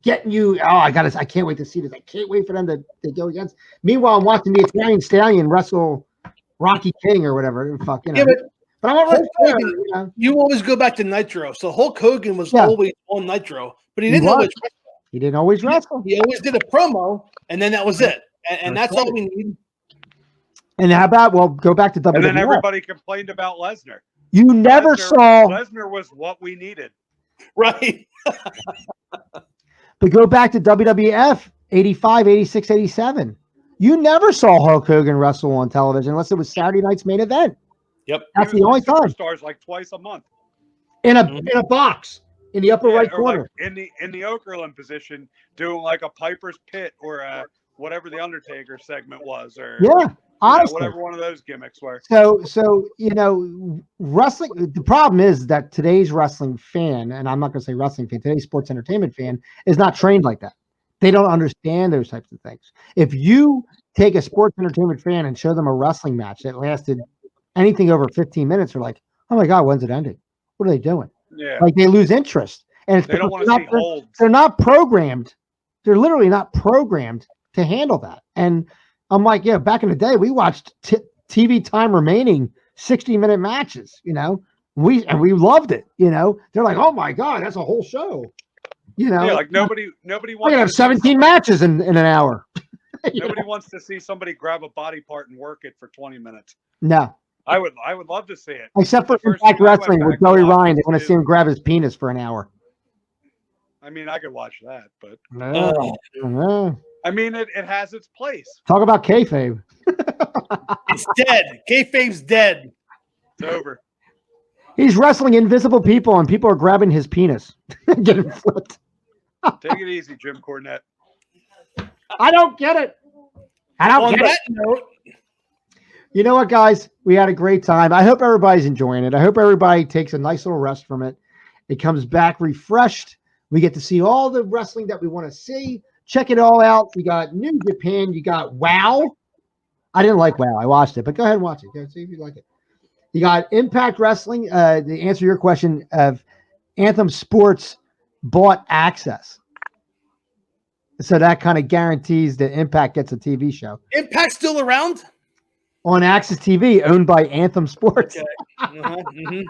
getting you. I can't wait to see this. I can't wait for them to go against. Meanwhile, I'm watching the Italian Stallion wrestle Rocky King or whatever. But I want Hulk Hogan, you always go back to Nitro. So Hulk Hogan was always on Nitro, but he didn't always wrestle. He didn't always wrestle. He always did a promo, and then that was it. And that's all we need. And how about, go back to WWF. And then everybody complained about Lesnar. You never saw. Lesnar was what we needed. Right. But go back to WWF 85, 86, 87. You never saw Hulk Hogan wrestle on television unless it was Saturday night's main event. Yep. That's the only time. Stars like twice a month. In a box in the upper right corner. Like in the Okerlund position, doing like a Piper's Pit or whatever the Undertaker segment was, or honestly, whatever one of those gimmicks were. So wrestling. The problem is that today's wrestling fan, and I'm not going to say wrestling fan, today's sports entertainment fan is not trained like that. They don't understand those types of things. If you take a sports entertainment fan and show them a wrestling match that lasted anything over 15 minutes, they're like, "Oh my God, when's it ending? What are they doing?" Yeah, like they lose interest, and it's they don't want to see holds. They're not programmed. They're literally not programmed to handle that. And I'm like, back in the day, we watched TV time remaining 60-minute matches. We loved it. They're like, "Oh my God, that's a whole show." Like nobody wants. We can have 17 matches in an hour. Nobody wants to see somebody grab a body part and work it for 20 minutes. No. I would love to see it. Except for Impact Wrestling with Joey Ryan. They want to see him grab his penis for an hour. I mean, I could watch that, but I mean, it has its place. Talk about kayfabe. It's dead. Kayfabe's dead. It's over. He's wrestling invisible people, and people are grabbing his penis, getting flipped. Take it easy, Jim Cornette. I don't get it. On that note, you know what, guys? We had a great time. I hope everybody's enjoying it. I hope everybody takes a nice little rest from it. It comes back refreshed. We get to see all the wrestling that we want to see. Check it all out. You got New Japan. You got WoW. I didn't like WoW. I watched it, but go ahead and watch it. Go see if you like it. You got Impact Wrestling. To answer your question of Anthem Sports bought Access. So that kind of guarantees that Impact gets a TV show. Impact's still around? On Access TV, owned by Anthem Sports. Okay.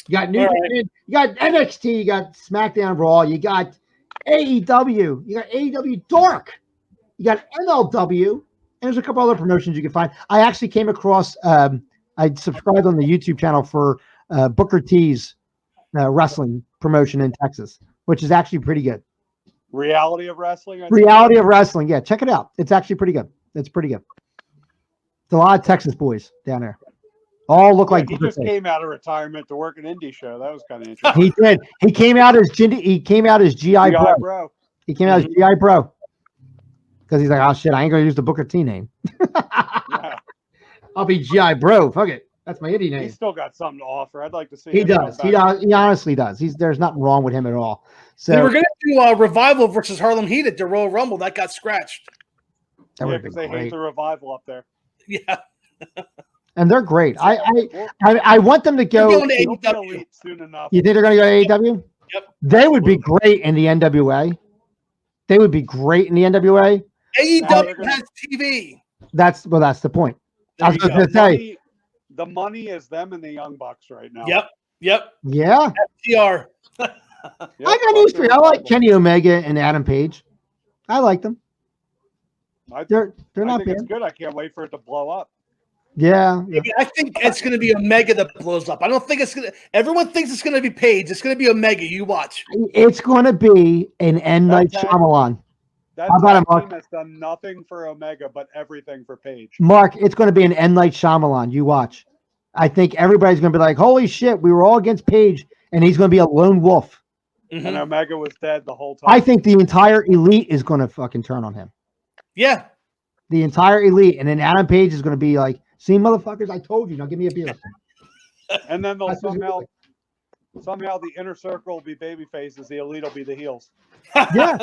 You got New Japan, you got NXT, you got SmackDown Raw, you got AEW, you got AEW Dark, you got MLW, and there's a couple other promotions you can find. I actually came across, I subscribed on the YouTube channel for Booker T's wrestling promotion in Texas, which is actually pretty good. Reality of Wrestling? Reality of Wrestling, yeah, check it out. It's actually pretty good. It's pretty good. It's a lot of Texas boys down there. All look like he just came out of retirement to work an indie show. That was kind of interesting. He did. He came out as GI Bro. He came out as GI Bro because he's like, "Oh shit, I ain't gonna use the Booker T name. I'll be GI Bro. Fuck it, that's my indie name." He's still got something to offer. I'd like to see. He does. He honestly does. There's nothing wrong with him at all. So they were gonna do Revival versus Harlem Heat at the Royal Rumble. That got scratched. Because they hate the Revival up there. Yeah. And they're great. I want them to go. Going to AEW soon enough. You think they're going to go to AEW? Yep. They would be great in the NWA. They would be great in the NWA. AEW has TV. That's the point. I was going to say. The money is them and the Young Bucks right now. Yep. Yeah. FTR. I got news for you. I like Kenny Omega and Adam Page. I like them. They're not bad. It's good. I can't wait for it to blow up. Yeah. I think it's going to be Omega that blows up. I don't think it's going to. Everyone thinks it's going to be Page. It's going to be Omega. You watch. It's going to be an M. Night Shyamalan. How about it, Mark? That's done nothing for Omega, but everything for Page. Mark, it's going to be an M. Night Shyamalan. You watch. I think everybody's going to be like, "Holy shit, we were all against Page, and he's going to be a lone wolf." Mm-hmm. And Omega was dead the whole time. I think the entire elite is going to fucking turn on him. Yeah. The entire elite, and then Adam Page is going to be like, "See, motherfuckers, I told you. Now give me a beer." And then they'll somehow the inner circle will be baby faces, the elite will be the heels. Yeah.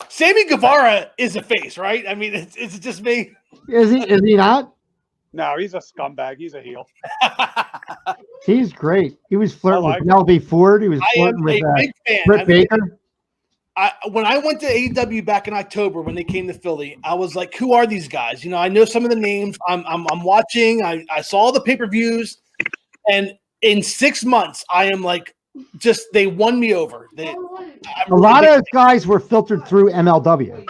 Sammy Guevara is a face, right? I mean, it's just me. Is he not? No, he's a scumbag. He's a heel. He's great. He was flirting with Penelope Ford. He was flirting with Britt Baker. When I went to AEW back in October when they came to Philly, I was like, "Who are these guys?" I know some of the names. I'm watching. I saw the pay-per-views, And in 6 months, I am like, they won me over. A lot of those guys were filtered through MLW,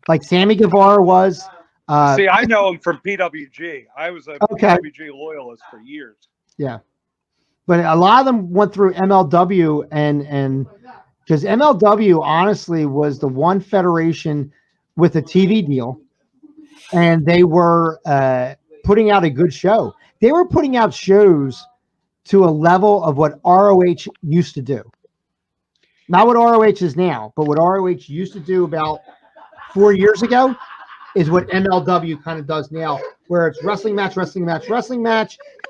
like Sammy Guevara was. See, I know him from PWG. I was a PWG loyalist for years. Yeah, but a lot of them went through MLW, and because MLW honestly was the one federation with a TV deal, and they were putting out a good show. They were putting out shows to a level of what ROH used to do. Not what ROH is now, but what ROH used to do about 4 years ago is what MLW kind of does now, where it's wrestling match,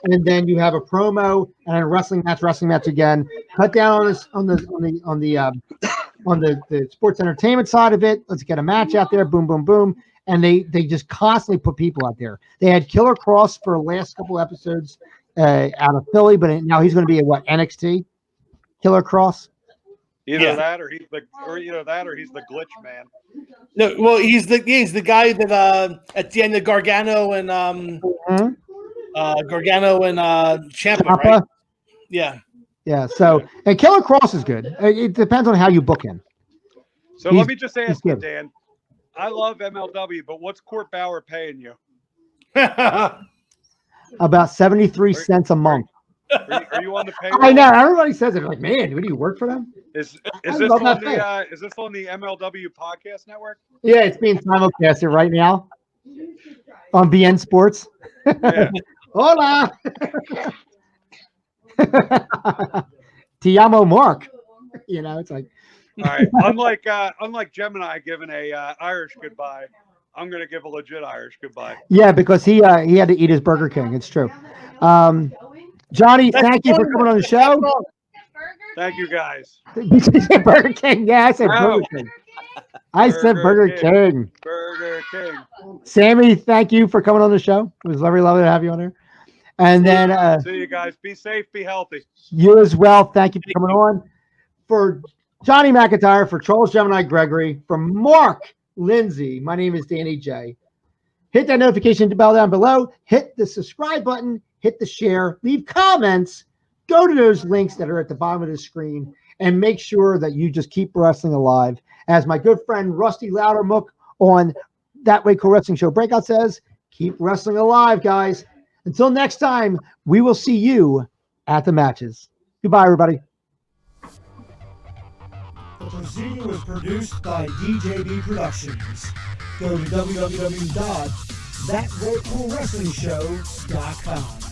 and then you have a promo and a wrestling match again. Cut down on the sports entertainment side of it. Let's get a match out there. Boom, boom, boom. And they just constantly put people out there. They had Killer Cross for the last couple episodes out of Philly, but now he's going to be at NXT. Killer Cross. Either that or he's the glitch man. No, well, he's the guy that at the end of Gargano and Ciampa, right? Yeah. Yeah. So, and Killer Cross is good. It depends on how you book him. So let me just ask you, Dan. I love MLW, but what's Court Bauer paying you? About 73 cents a month. Are you on the payroll? I know. Everybody says it. Like, man, do you work for them? Is this on the MLW podcast network? Yeah, it's being simulcasted right now on BN Sports. Yeah. Hola. Ti amo Mark. You know, it's like. All right. Unlike Gemini giving a Irish goodbye, I'm going to give a legit Irish goodbye. Yeah, because he had to eat his Burger King. It's true. Johnny, thank you for coming on the show. Thank you, guys. Did you say Burger King? Yeah, I said Burger King. I said Burger King. Burger King. Sammy, thank you for coming on the show. It was very lovely to have you on there. And then see you guys. Be safe. Be healthy. You as well. Thank you for coming on. For Johnny McIntyre, for Charles Gemini Gregory, for Mark Lindsay, my name is Danny J. Hit that notification bell down below. Hit the subscribe button. Hit the share. Leave comments. Go to those links that are at the bottom of the screen and make sure that you just keep wrestling alive. As my good friend Rusty Loudermook on That Way Cool Wrestling Show Breakout says, keep wrestling alive, guys. Until next time, we will see you at the matches. Goodbye, everybody. The proceeding was produced by DJB Productions. Go to www.thatwaycoolwrestlingshow.com.